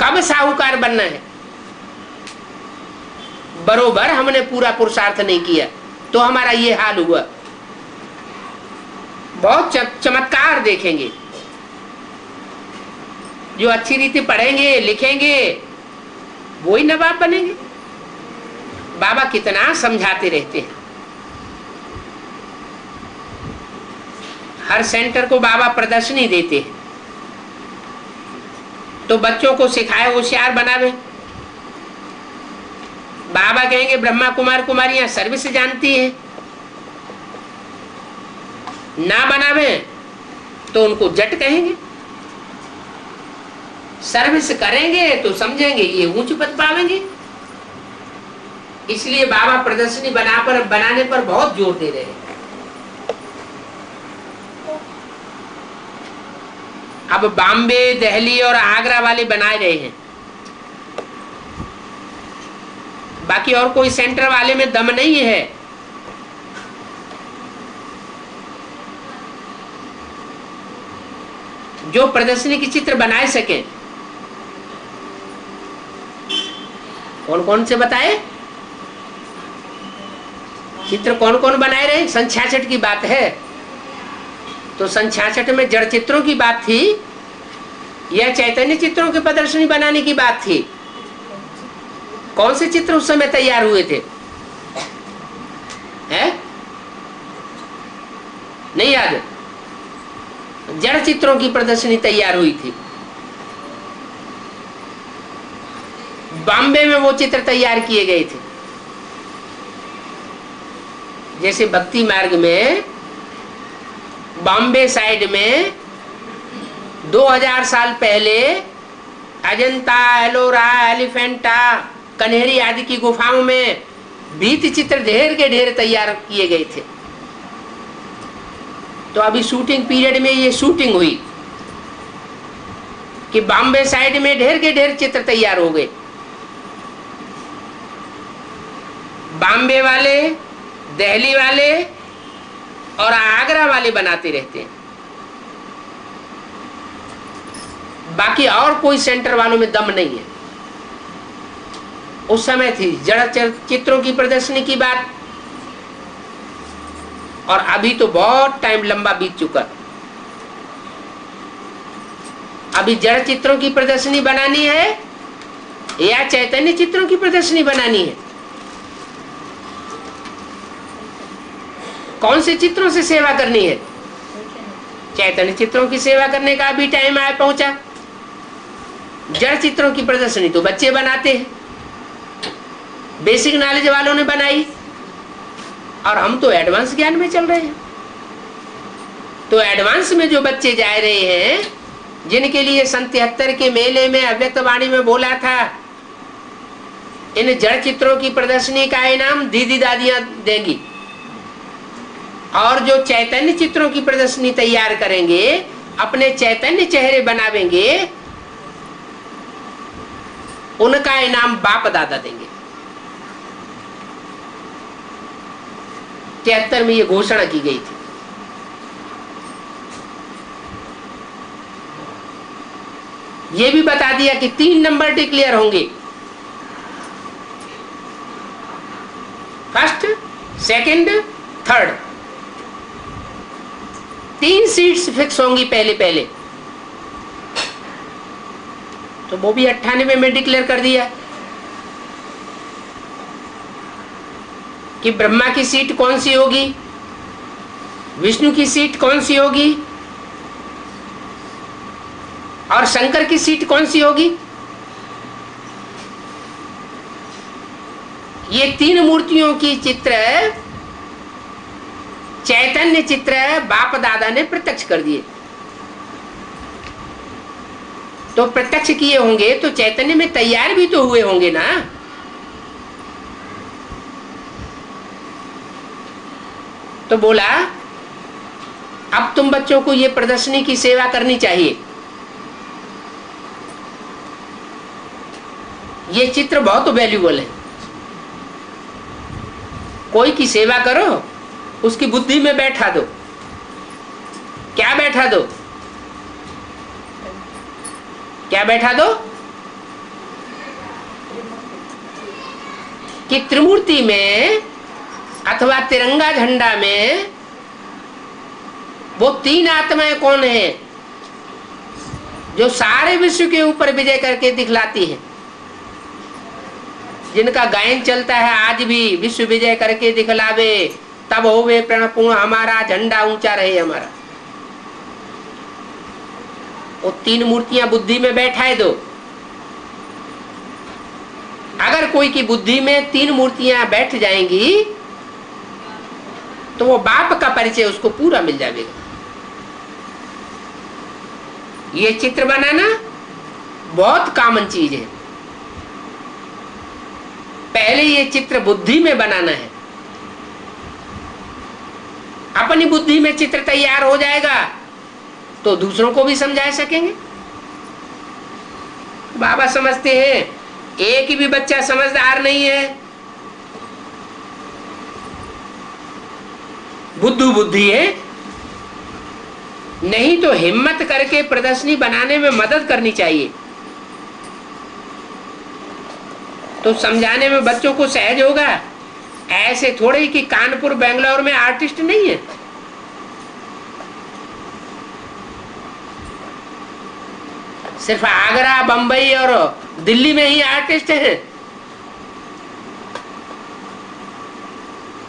कब साहूकार बनना है। बरोबर हमने पूरा पुरुषार्थ नहीं किया तो हमारा ये हाल हुआ। बहुत चमत्कार देखेंगे। जो अच्छी रीति पढ़ेंगे लिखेंगे वही नवाब बनेंगे। बाबा कितना समझाते रहते हैं। हर सेंटर को बाबा प्रदर्शनी देते हैं तो बच्चों को सिखाए, होशियार बनावे। बाबा कहेंगे ब्रह्मा कुमार कुमारियां सर्विस जानती हैं, ना बनावे तो उनको जट कहेंगे। सर्विस करेंगे तो समझेंगे ये ऊंच पद पावेंगे। इसलिए बाबा प्रदर्शनी बनाने पर बहुत जोर दे रहे हैं। अब बॉम्बे, दिल्ली और आगरा वाले बनाए रहे हैं, बाकी और कोई सेंटर वाले में दम नहीं है। जो प्रदर्शनी की चित्र बनाए सके। कौन कौन से बताए चित्र, कौन कौन बनाए रहे? सन 66 की बात है तो सन 66 में जड़ चित्रों की बात थी या चैतन्य चित्रों की प्रदर्शनी बनाने की बात थी? कौन से चित्र उस समय तैयार हुए थे? है? नहीं याद? जड़ चित्रों की प्रदर्शनी तैयार हुई थी। बॉम्बे में वो चित्र तैयार किए गए थे। जैसे भक्ति मार्ग में बॉम्बे साइड में 2000 साल पहले अजंता, एलोरा, एलिफेंटा, कन्हेरी आदि की गुफाओं में भित्ति चित्र ढेर के ढेर तैयार किए गए थे। तो अभी शूटिंग पीरियड में ये शूटिंग हुई कि बॉम्बे साइड में ढेर के ढेर चित्र तैयार हो गए। बॉम्बे वाले, दिल्ली वाले और आगरा वाले बनाते रहते हैं, बाकी और कोई सेंटर वालों में दम नहीं है। उस समय थी जड़ चित्रों की प्रदर्शनी की बात, और अभी तो बहुत टाइम लंबा बीत चुका। अभी जड़ चित्रों की प्रदर्शनी बनानी है या चैतन्य चित्रों की प्रदर्शनी बनानी है? कौन से चित्रों से सेवा करनी है? चैतन्य चित्रों की सेवा करने का अभी टाइम आया पहुंचा। जड़ चित्रों की प्रदर्शनी तो बच्चे बनाते हैं, बेसिक नॉलेज वालों ने बनाई, और हम तो एडवांस ज्ञान में चल रहे हैं। तो एडवांस में जो बच्चे जा रहे हैं, जिनके लिए सन 73 के मेले में अव्यक्त वाणी में बोला था, इन जड़ चित्रों की प्रदर्शनी का इनाम दीदी दादियां देंगी, और जो चैतन्य चित्रों की प्रदर्शनी तैयार करेंगे, अपने चैतन्य चेहरे बनावेंगे, उनका इनाम बाप दादा देंगे। 73 में ये घोषणा की गई थी। ये भी बता दिया कि 3 नंबर डिक्लेयर होंगे, first, second, third. 3 seats fix होंगी पहले। तो वो भी 98 में डिक्लेयर कर दिया कि ब्रह्मा की सीट कौन सी होगी, विष्णु की सीट कौन सी होगी, और शंकर की सीट कौन सी होगी। ये 3 मूर्तियों की चित्र, चैतन्य चित्र बाप दादा ने प्रत्यक्ष कर दिए। तो प्रत्यक्ष किए होंगे तो चैतन्य में तैयार भी तो हुए होंगे ना। तो बोला अब तुम बच्चों को ये प्रदर्शनी की सेवा करनी चाहिए। ये चित्र बहुत वैल्यूबल है, कोई की सेवा करो, उसकी बुद्धि में बैठा दो। क्या बैठा दो? क्या बैठा दो? कि त्रिमूर्ति में अथवा तिरंगा झंडा में वो 3 आत्माएं कौन है जो सारे विश्व के ऊपर विजय करके दिखलाती है, जिनका गायन चलता है आज भी, विश्व विजय करके दिखलावे तब होवे प्रणपूर्ण हमारा, झंडा ऊंचा रहे हमारा। वो 3 मूर्तियां बुद्धि में बैठाए दो। अगर कोई की बुद्धि में 3 मूर्तियां बैठ जाएंगी तो वो बाप का परिचय उसको पूरा मिल जाएगा। ये चित्र बनाना बहुत कॉमन चीज है। पहले ये चित्र बुद्धि में बनाना है। अपनी बुद्धि में चित्र तैयार हो जाएगा तो दूसरों को भी समझा सकेंगे। बाबा समझते हैं एक भी बच्चा समझदार नहीं है, बुद्धू बुद्धि है। नहीं तो हिम्मत करके प्रदर्शनी बनाने में मदद करनी चाहिए, तो समझाने में बच्चों को सहज होगा। ऐसे थोड़े ही कि कानपुर बेंगलोर में आर्टिस्ट नहीं है, सिर्फ आगरा बंबई और दिल्ली में ही आर्टिस्ट हैं।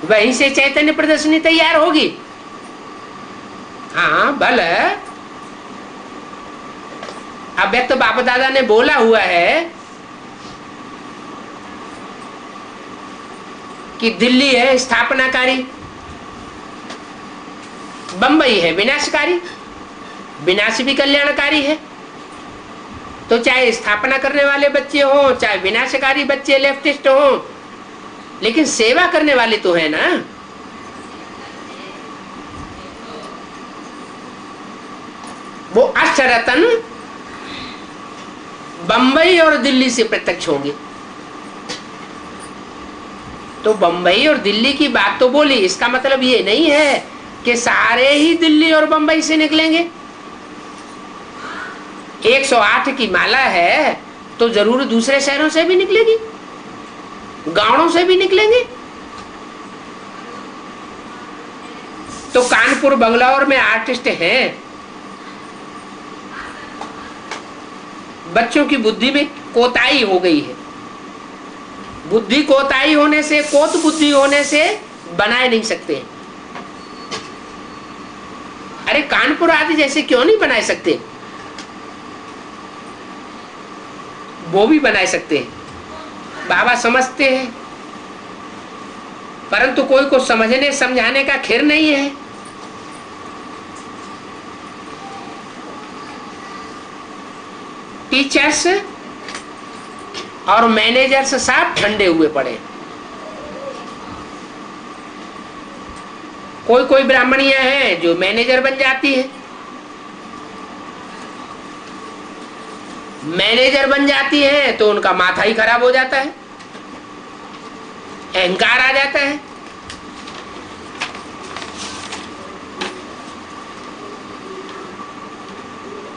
वहीं से चैतन्य प्रदर्शनी तैयार होगी। हाँ बल अव्यक्त बाप दादा ने बोला हुआ है कि दिल्ली है स्थापनाकारी, बंबई है विनाशकारी, विनाश भी कल्याणकारी है। तो चाहे स्थापना करने वाले बच्चे हो, चाहे विनाशकारी बच्चे लेफ्टिस्ट हो, लेकिन सेवा करने वाले तो है ना। वो अष्टरत्न बंबई और दिल्ली से प्रत्यक्ष होंगे। तो बंबई और दिल्ली की बात तो बोली, इसका मतलब ये नहीं है कि सारे ही दिल्ली और बंबई से निकलेंगे। 108 की माला है तो जरूर दूसरे शहरों से भी निकलेगी, गांवों से भी निकलेंगे। तो कानपुर बंगलौर में आर्टिस्ट हैं। बच्चों की बुद्धि में कोताही हो गई है। बुद्धि कोताही होने से, कोत बुद्धि होने से बनाए नहीं सकते। अरे कानपुर आदि जैसे क्यों नहीं बनाए सकते? वो भी बना सकते हैं, बाबा समझते हैं, परंतु कोई को समझने समझाने का खैर नहीं है। टीचर्स और मैनेजर्स सब ठंडे हुए पड़े। कोई कोई ब्राह्मणियां हैं जो मैनेजर बन जाती है, मैनेजर बन जाती है तो उनका माथा ही खराब हो जाता है, अहंकार आ जाता है।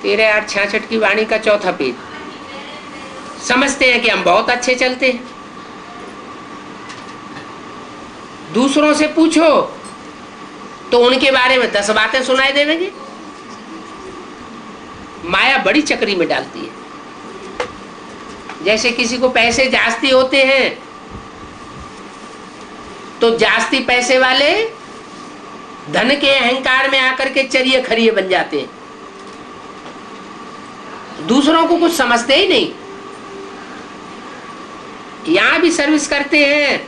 तेरे 866 की वाणी का चौथा पेज। समझते हैं कि हम बहुत अच्छे चलते हैं। दूसरों से पूछो तो उनके बारे में 10 बातें सुनाई देंगे। माया बड़ी चक्री में डालती है। जैसे किसी को पैसे जास्ती होते हैं तो जास्ती पैसे वाले धन के अहंकार में आकर के चरिये खरिये बन जाते हैं, दूसरों को कुछ समझते ही नहीं। यहां भी सर्विस करते हैं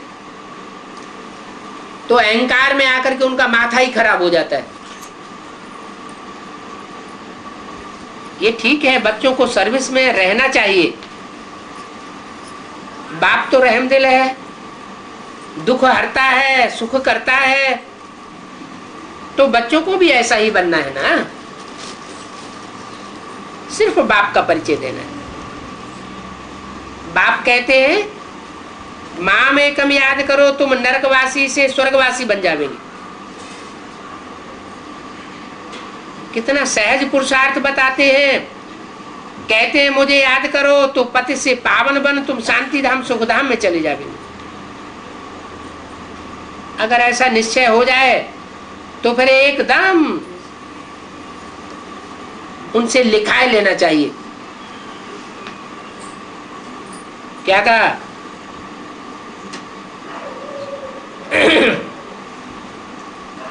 तो अहंकार में आकर के उनका माथा ही खराब हो जाता है। ये ठीक है, बच्चों को सर्विस में रहना चाहिए। बाप तो रहमदिल है, दुख हरता है, सुख करता है, तो बच्चों को भी ऐसा ही बनना है ना। सिर्फ बाप का परिचय देना है। बाप कहते हैं माम एकम याद करो तुम नरकवासी से स्वर्गवासी बन जाओगे। कितना सहज पुरुषार्थ बताते हैं। कहते हैं मुझे याद करो तो पति से पावन बन तुम शांति धाम सुख धाम में चले जाओगे। अगर ऐसा निश्चय हो जाए तो फिर एकदम उनसे लिखाए लेना चाहिए। क्या कहा?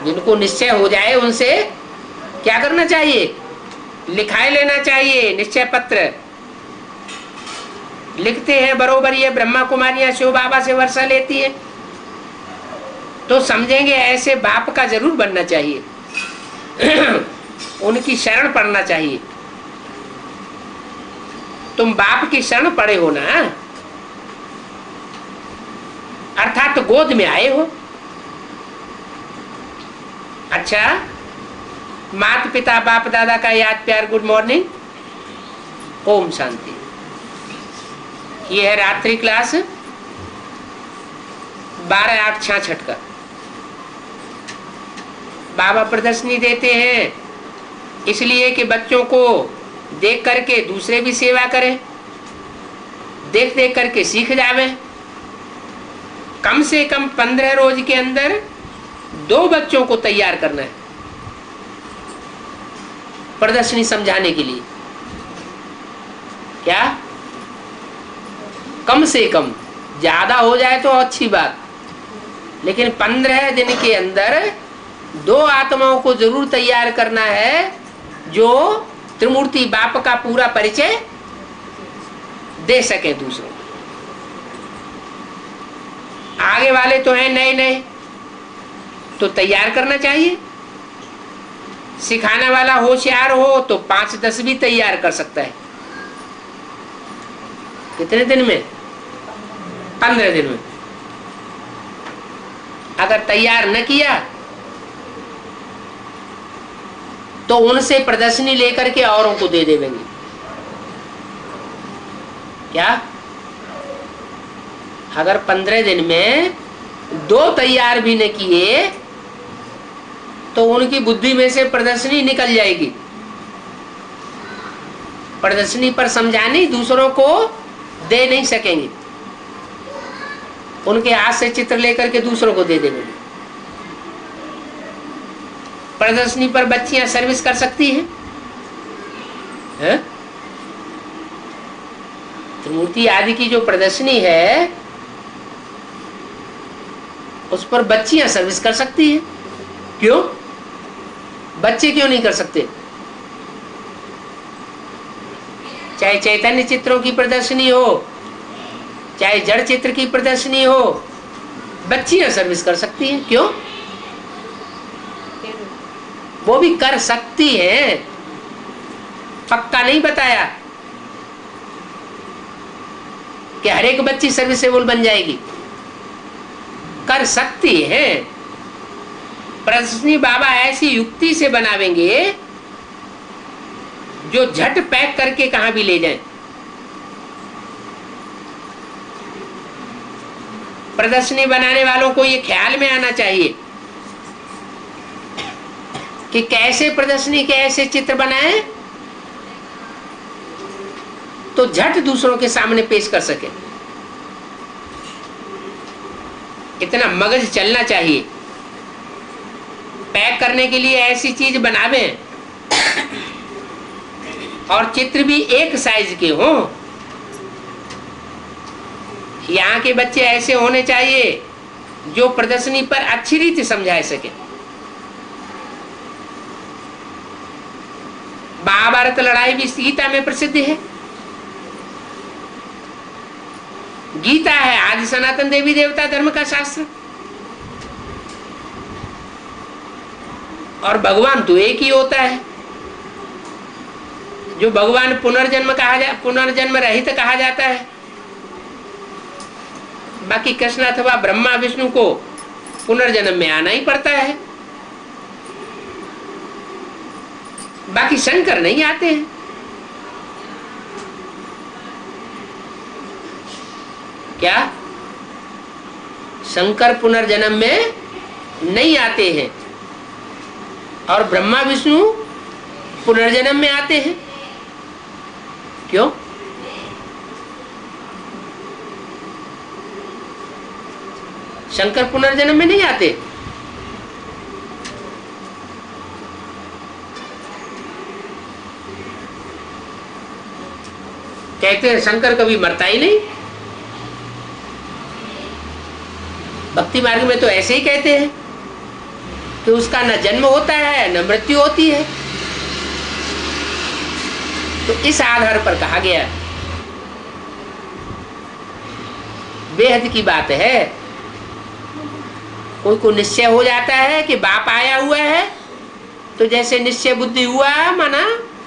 जिनको निश्चय हो जाए उनसे क्या करना चाहिए? लिखाए लेना चाहिए। निश्चय पत्र लिखते हैं बरोबर। ये ब्रह्मा कुमारियां शिव बाबा से वर्षा लेती है तो समझेंगे ऐसे बाप का जरूर बनना चाहिए। उनकी शरण पढ़ना चाहिए। तुम बाप की शरण पड़े हो ना, अर्थात तो गोद में आए हो। अच्छा, माता पिता बाप दादा का याद प्यार गुड मॉर्निंग, ओम शांति। ये है रात्रि क्लास 12/8/66 का। बाबा प्रदर्शनी देते हैं इसलिए कि बच्चों को देख करके दूसरे भी सेवा करें, देख देख करके सीख जावे। कम से कम 15 रोज के अंदर 2 बच्चों को तैयार करना है प्रदर्शनी समझाने के लिए। क्या? कम से कम, ज्यादा हो जाए तो अच्छी बात, लेकिन 15 दिन के अंदर 2 आत्माओं को जरूर तैयार करना है जो त्रिमूर्ति बाप का पूरा परिचय दे सके दूसरों। आगे वाले तो हैं नए नए, तो तैयार करना चाहिए। सिखाने वाला होशियार हो तो 5-10 भी तैयार कर सकता है। कितने दिन में? 15 दिन में। अगर तैयार न किया तो उनसे प्रदर्शनी लेकर के औरों को दे देंगे। क्या? अगर 15 दिन में 2 तैयार भी न किए तो उनकी बुद्धि में से प्रदर्शनी निकल जाएगी। प्रदर्शनी पर समझानी दूसरों को दे नहीं सकेंगे। उनके हाथ से चित्र लेकर के दूसरों को दे देंगे। प्रदर्शनी पर बच्चियां सर्विस कर सकती हैं, है? त्रिमूर्ति आदि की जो प्रदर्शनी है उस पर बच्चियां सर्विस कर सकती हैं। क्यों? बच्चे क्यों नहीं कर सकते? चाहे चैतन्य चित्रों की प्रदर्शनी हो, चाहे जड़ चित्र की प्रदर्शनी हो, बच्चियां सर्विस कर सकती हैं। क्यों? वो भी कर सकती है, पक्का नहीं बताया कि हर एक बच्ची सर्विसेबल बन जाएगी, कर सकती है। प्रदर्शनी बाबा ऐसी युक्ति से बनावेंगे जो झट पैक करके कहां भी ले जाए। प्रदर्शनी बनाने वालों को ये ख्याल में आना चाहिए कि कैसे प्रदर्शनी के ऐसे चित्र बनाए तो झट दूसरों के सामने पेश कर सके। इतना मगज चलना चाहिए। पैक करने के लिए ऐसी चीज बनावे और चित्र भी एक साइज के हों। यहाँ के बच्चे ऐसे होने चाहिए जो प्रदर्शनी पर अच्छी रीति समझा सके। महाभारत लड़ाई भी गीता में प्रसिद्ध है। गीता है आदि सनातन देवी देवता धर्म का शास्त्र, और भगवान तो एक ही होता है। जो भगवान पुनर्जन्म रहित कहा जाता है। बाकी कृष्ण अथवा ब्रह्मा विष्णु को पुनर्जन्म में आना ही पड़ता है, बाकी शंकर नहीं आते हैं। क्या शंकर पुनर्जन्म में नहीं आते हैं और ब्रह्मा विष्णु पुनर्जन्म में आते हैं? क्यों? शंकर पुनर्जन्म में नहीं आते। कहते हैं शंकर कभी मरता ही नहीं। भक्ति मार्ग में तो ऐसे ही कहते हैं कि उसका न जन्म होता है न मृत्यु होती है। तो इस आधार पर कहा गया, बेहद की बात है। कोई को निश्चय हो जाता है कि बाप आया हुआ है, तो जैसे निश्चय बुद्धि हुआ माना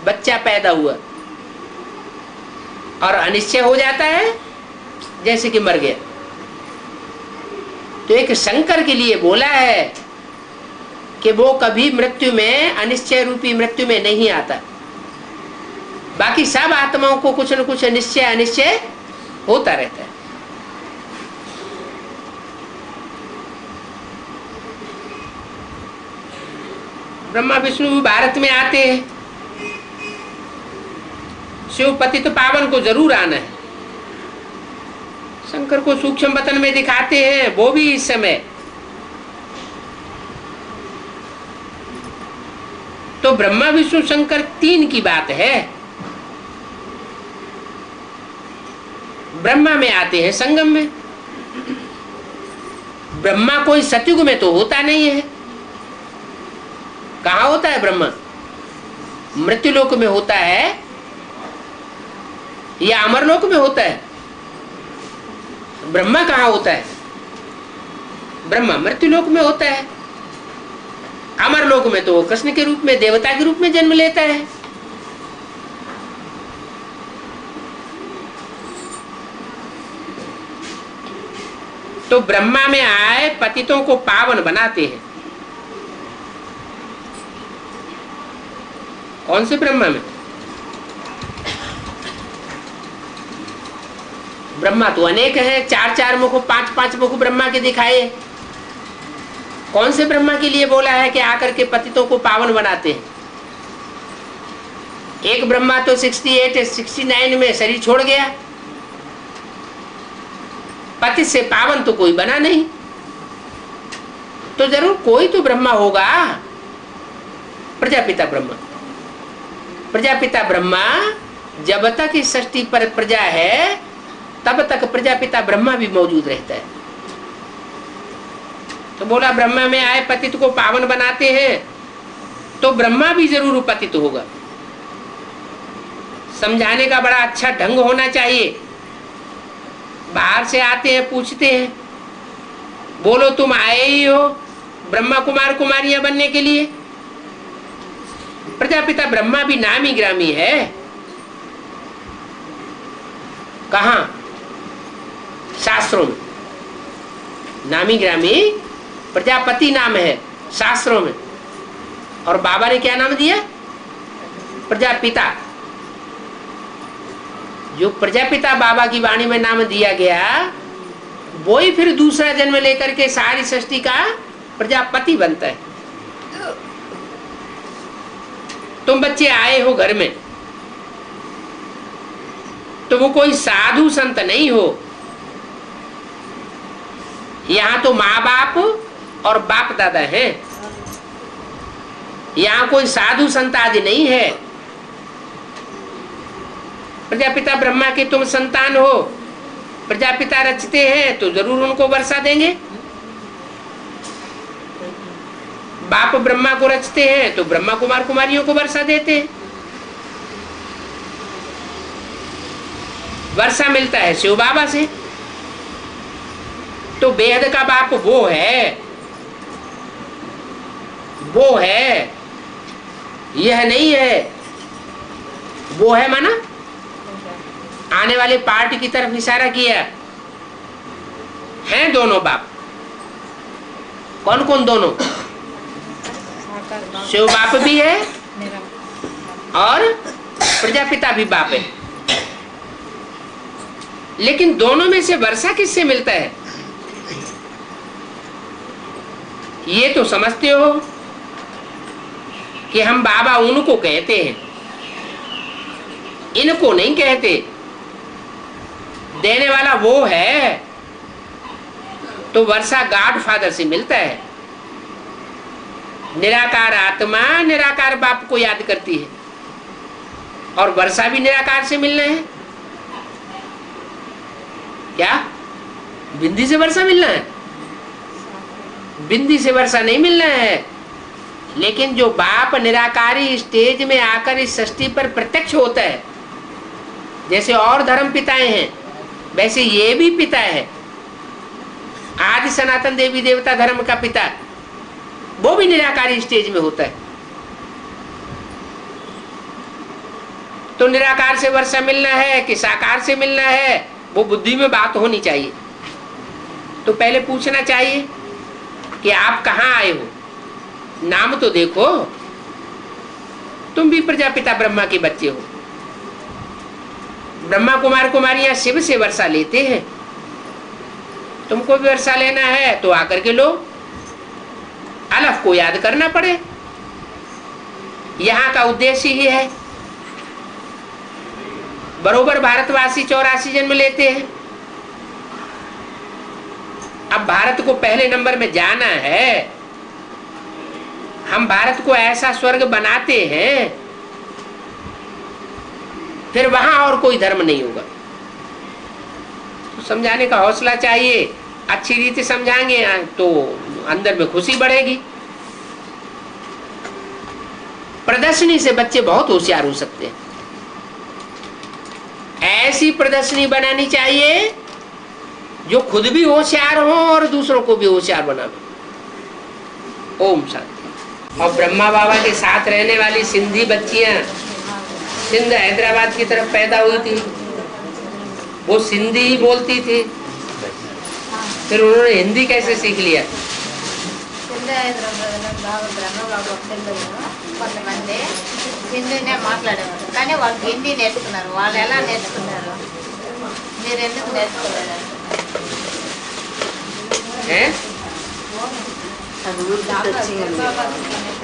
बच्चा पैदा हुआ, और अनिश्चय हो जाता है जैसे कि मर गया। तो एक शंकर के लिए बोला है कि वो कभी मृत्यु में, अनिश्चय रूपी मृत्यु में नहीं आता। बाकी सब आत्माओं को कुछ न कुछ निश्चय अनिश्चय होता रहता है। ब्रह्मा विष्णु भारत में आते हैं। शिवपति तो पावन को जरूर आना है। शंकर को सूक्ष्म वतन में दिखाते हैं, वो भी इस समय। तो ब्रह्मा विष्णु शंकर तीन की बात है। ब्रह्मा में आते हैं संगम में। ब्रह्मा कोई सतयुग में तो होता नहीं है। कहाँ होता है ब्रह्मा? मृत्युलोक में होता है या अमरलोक में होता है? ब्रह्मा कहाँ होता है? ब्रह्मा मृत्युलोक में होता है। अमरलोक में तो वो कृष्ण के रूप में, देवता के रूप में जन्म लेता है। तो ब्रह्मा में आए पतितों को पावन बनाते हैं। कौन से ब्रह्मा में? ब्रह्मा तो अनेक है, 4-4 मुख, 5-5 मुख ब्रह्मा के दिखाए। कौन से ब्रह्मा के लिए बोला है कि आकर के पतितों को पावन बनाते हैं? एक ब्रह्मा तो 68-69 में शरीर छोड़ गया। पति से पावन तो कोई बना नहीं। तो जरूर कोई तो ब्रह्मा होगा। प्रजापिता ब्रह्मा। प्रजापिता ब्रह्मा जब तक इस सृष्टि पर प्रजा है तब तक प्रजापिता ब्रह्मा भी मौजूद रहता है। तो बोला ब्रह्मा में आए पतित को पावन बनाते हैं, तो ब्रह्मा भी जरूर पतित होगा। समझाने का बड़ा अच्छा ढंग होना चाहिए। बाहर से आते हैं, पूछते हैं, बोलो तुम आए ही हो ब्रह्मा कुमार कुमारियां बनने के लिए? प्रजापिता ब्रह्मा भी नामी ग्रामी है। कहां? शास्त्रों में नामी ग्रामी प्रजापति नाम है शास्त्रों में। और बाबा ने क्या नाम दिया? प्रजापिता। जो प्रजापिता बाबा की वाणी में नाम दिया गया, वो ही फिर दूसरा जन्म लेकर के सारी सृष्टि का प्रजापति बनता है। तुम बच्चे आए हो घर में, तो वो कोई साधु संत नहीं हो। यहां तो माँ बाप और बाप दादा हैं। यहां कोई साधु संत आदि नहीं है। प्रजापिता ब्रह्मा के तुम संतान हो। प्रजापिता रचते हैं तो जरूर उनको वर्षा देंगे। बाप ब्रह्मा को रचते हैं तो ब्रह्मा कुमार कुमारियों को वर्षा देते हैं। वर्षा मिलता है शिव बाबा से। तो बेहद का बाप वो है, वो है, यह नहीं है। वो है माना आने वाले पार्ट की तरफ इशारा किया। हैं दोनों बाप। कौन कौन दोनों? शिव बाप भी है और प्रजापिता भी बाप है। लेकिन दोनों में से वर्षा किससे मिलता है? ये तो समझते हो कि हम बाबा उनको कहते हैं, इनको नहीं कहते। देने वाला वो है। तो वर्षा गॉड फादर से मिलता है। निराकार आत्मा निराकार बाप को याद करती है और वर्षा भी निराकार से मिलना है। क्या बिंदी से वर्षा मिलना है? बिंदी से वर्षा नहीं मिलना है। लेकिन जो बाप निराकारी स्टेज में आकर इस सृष्टि पर प्रत्यक्ष होता है, जैसे और धर्म पिताएं हैं वैसे ये भी पिता है। आदि सनातन देवी देवता धर्म का पिता, वो भी निराकारी स्टेज में होता है। तो निराकार से वर्षा मिलना है कि साकार से मिलना है, वो बुद्धि में बात होनी चाहिए। तो पहले पूछना चाहिए कि आप कहाँ आए हो, नाम तो देखो। तुम भी प्रजापिता ब्रह्मा के बच्चे हो। ब्रह्मा कुमार कुमारियां शिव से वर्षा लेते हैं। तुमको भी वर्षा लेना है तो आकर के लो। अलफ को याद करना पड़े, यहाँ का उद्देश्य ही है। बरोबर भारतवासी 84 जन्म लेते हैं। अब भारत को पहले नंबर में जाना है। हम भारत को ऐसा स्वर्ग बनाते हैं, फिर वहां और कोई धर्म नहीं होगा। तो समझाने का हौसला चाहिए। अच्छी रीति समझाएंगे तो अंदर में खुशी बढ़ेगी। प्रदर्शनी से बच्चे बहुत होशियार हो सकते हैं। ऐसी प्रदर्शनी बनानी चाहिए जो खुद भी होशियार हो और दूसरों को भी होशियार बनावे। ओम शांति। और ब्रह्मा बाबा के साथ रहने वाली सिंधी बच्चियां सिंध हैदराबाद की तरफ पैदा हुई थी। वो सिंधी ही बोलती थी, फिर उन्होंने हिंदी कैसे सीख लिया? కొంతమంది హిందీనే మాట్లాడేవారు, కానీ వాళ్ళు హిందీ నేర్చుకున్నారు. వాళ్ళు ఎలా నేర్చుకున్నారు? మీరు ఎందుకు నేర్చుకోలేదు?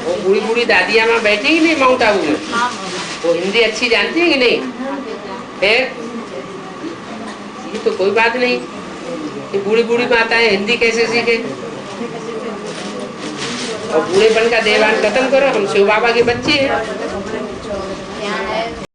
वो बूढ़ी बूढ़ी दादियाँ माँ बैठेंगी नहीं माउंट आबू में, वो हिंदी अच्छी जानती है कि नहीं? फिर ये तो कोई बात नहीं। ये बूढ़ी बूढ़ी माताएं हिंदी कैसे सीखे? और बूढ़ेपन का देवान खत्म करो। हम शिव बाबा के बच्चे हैं।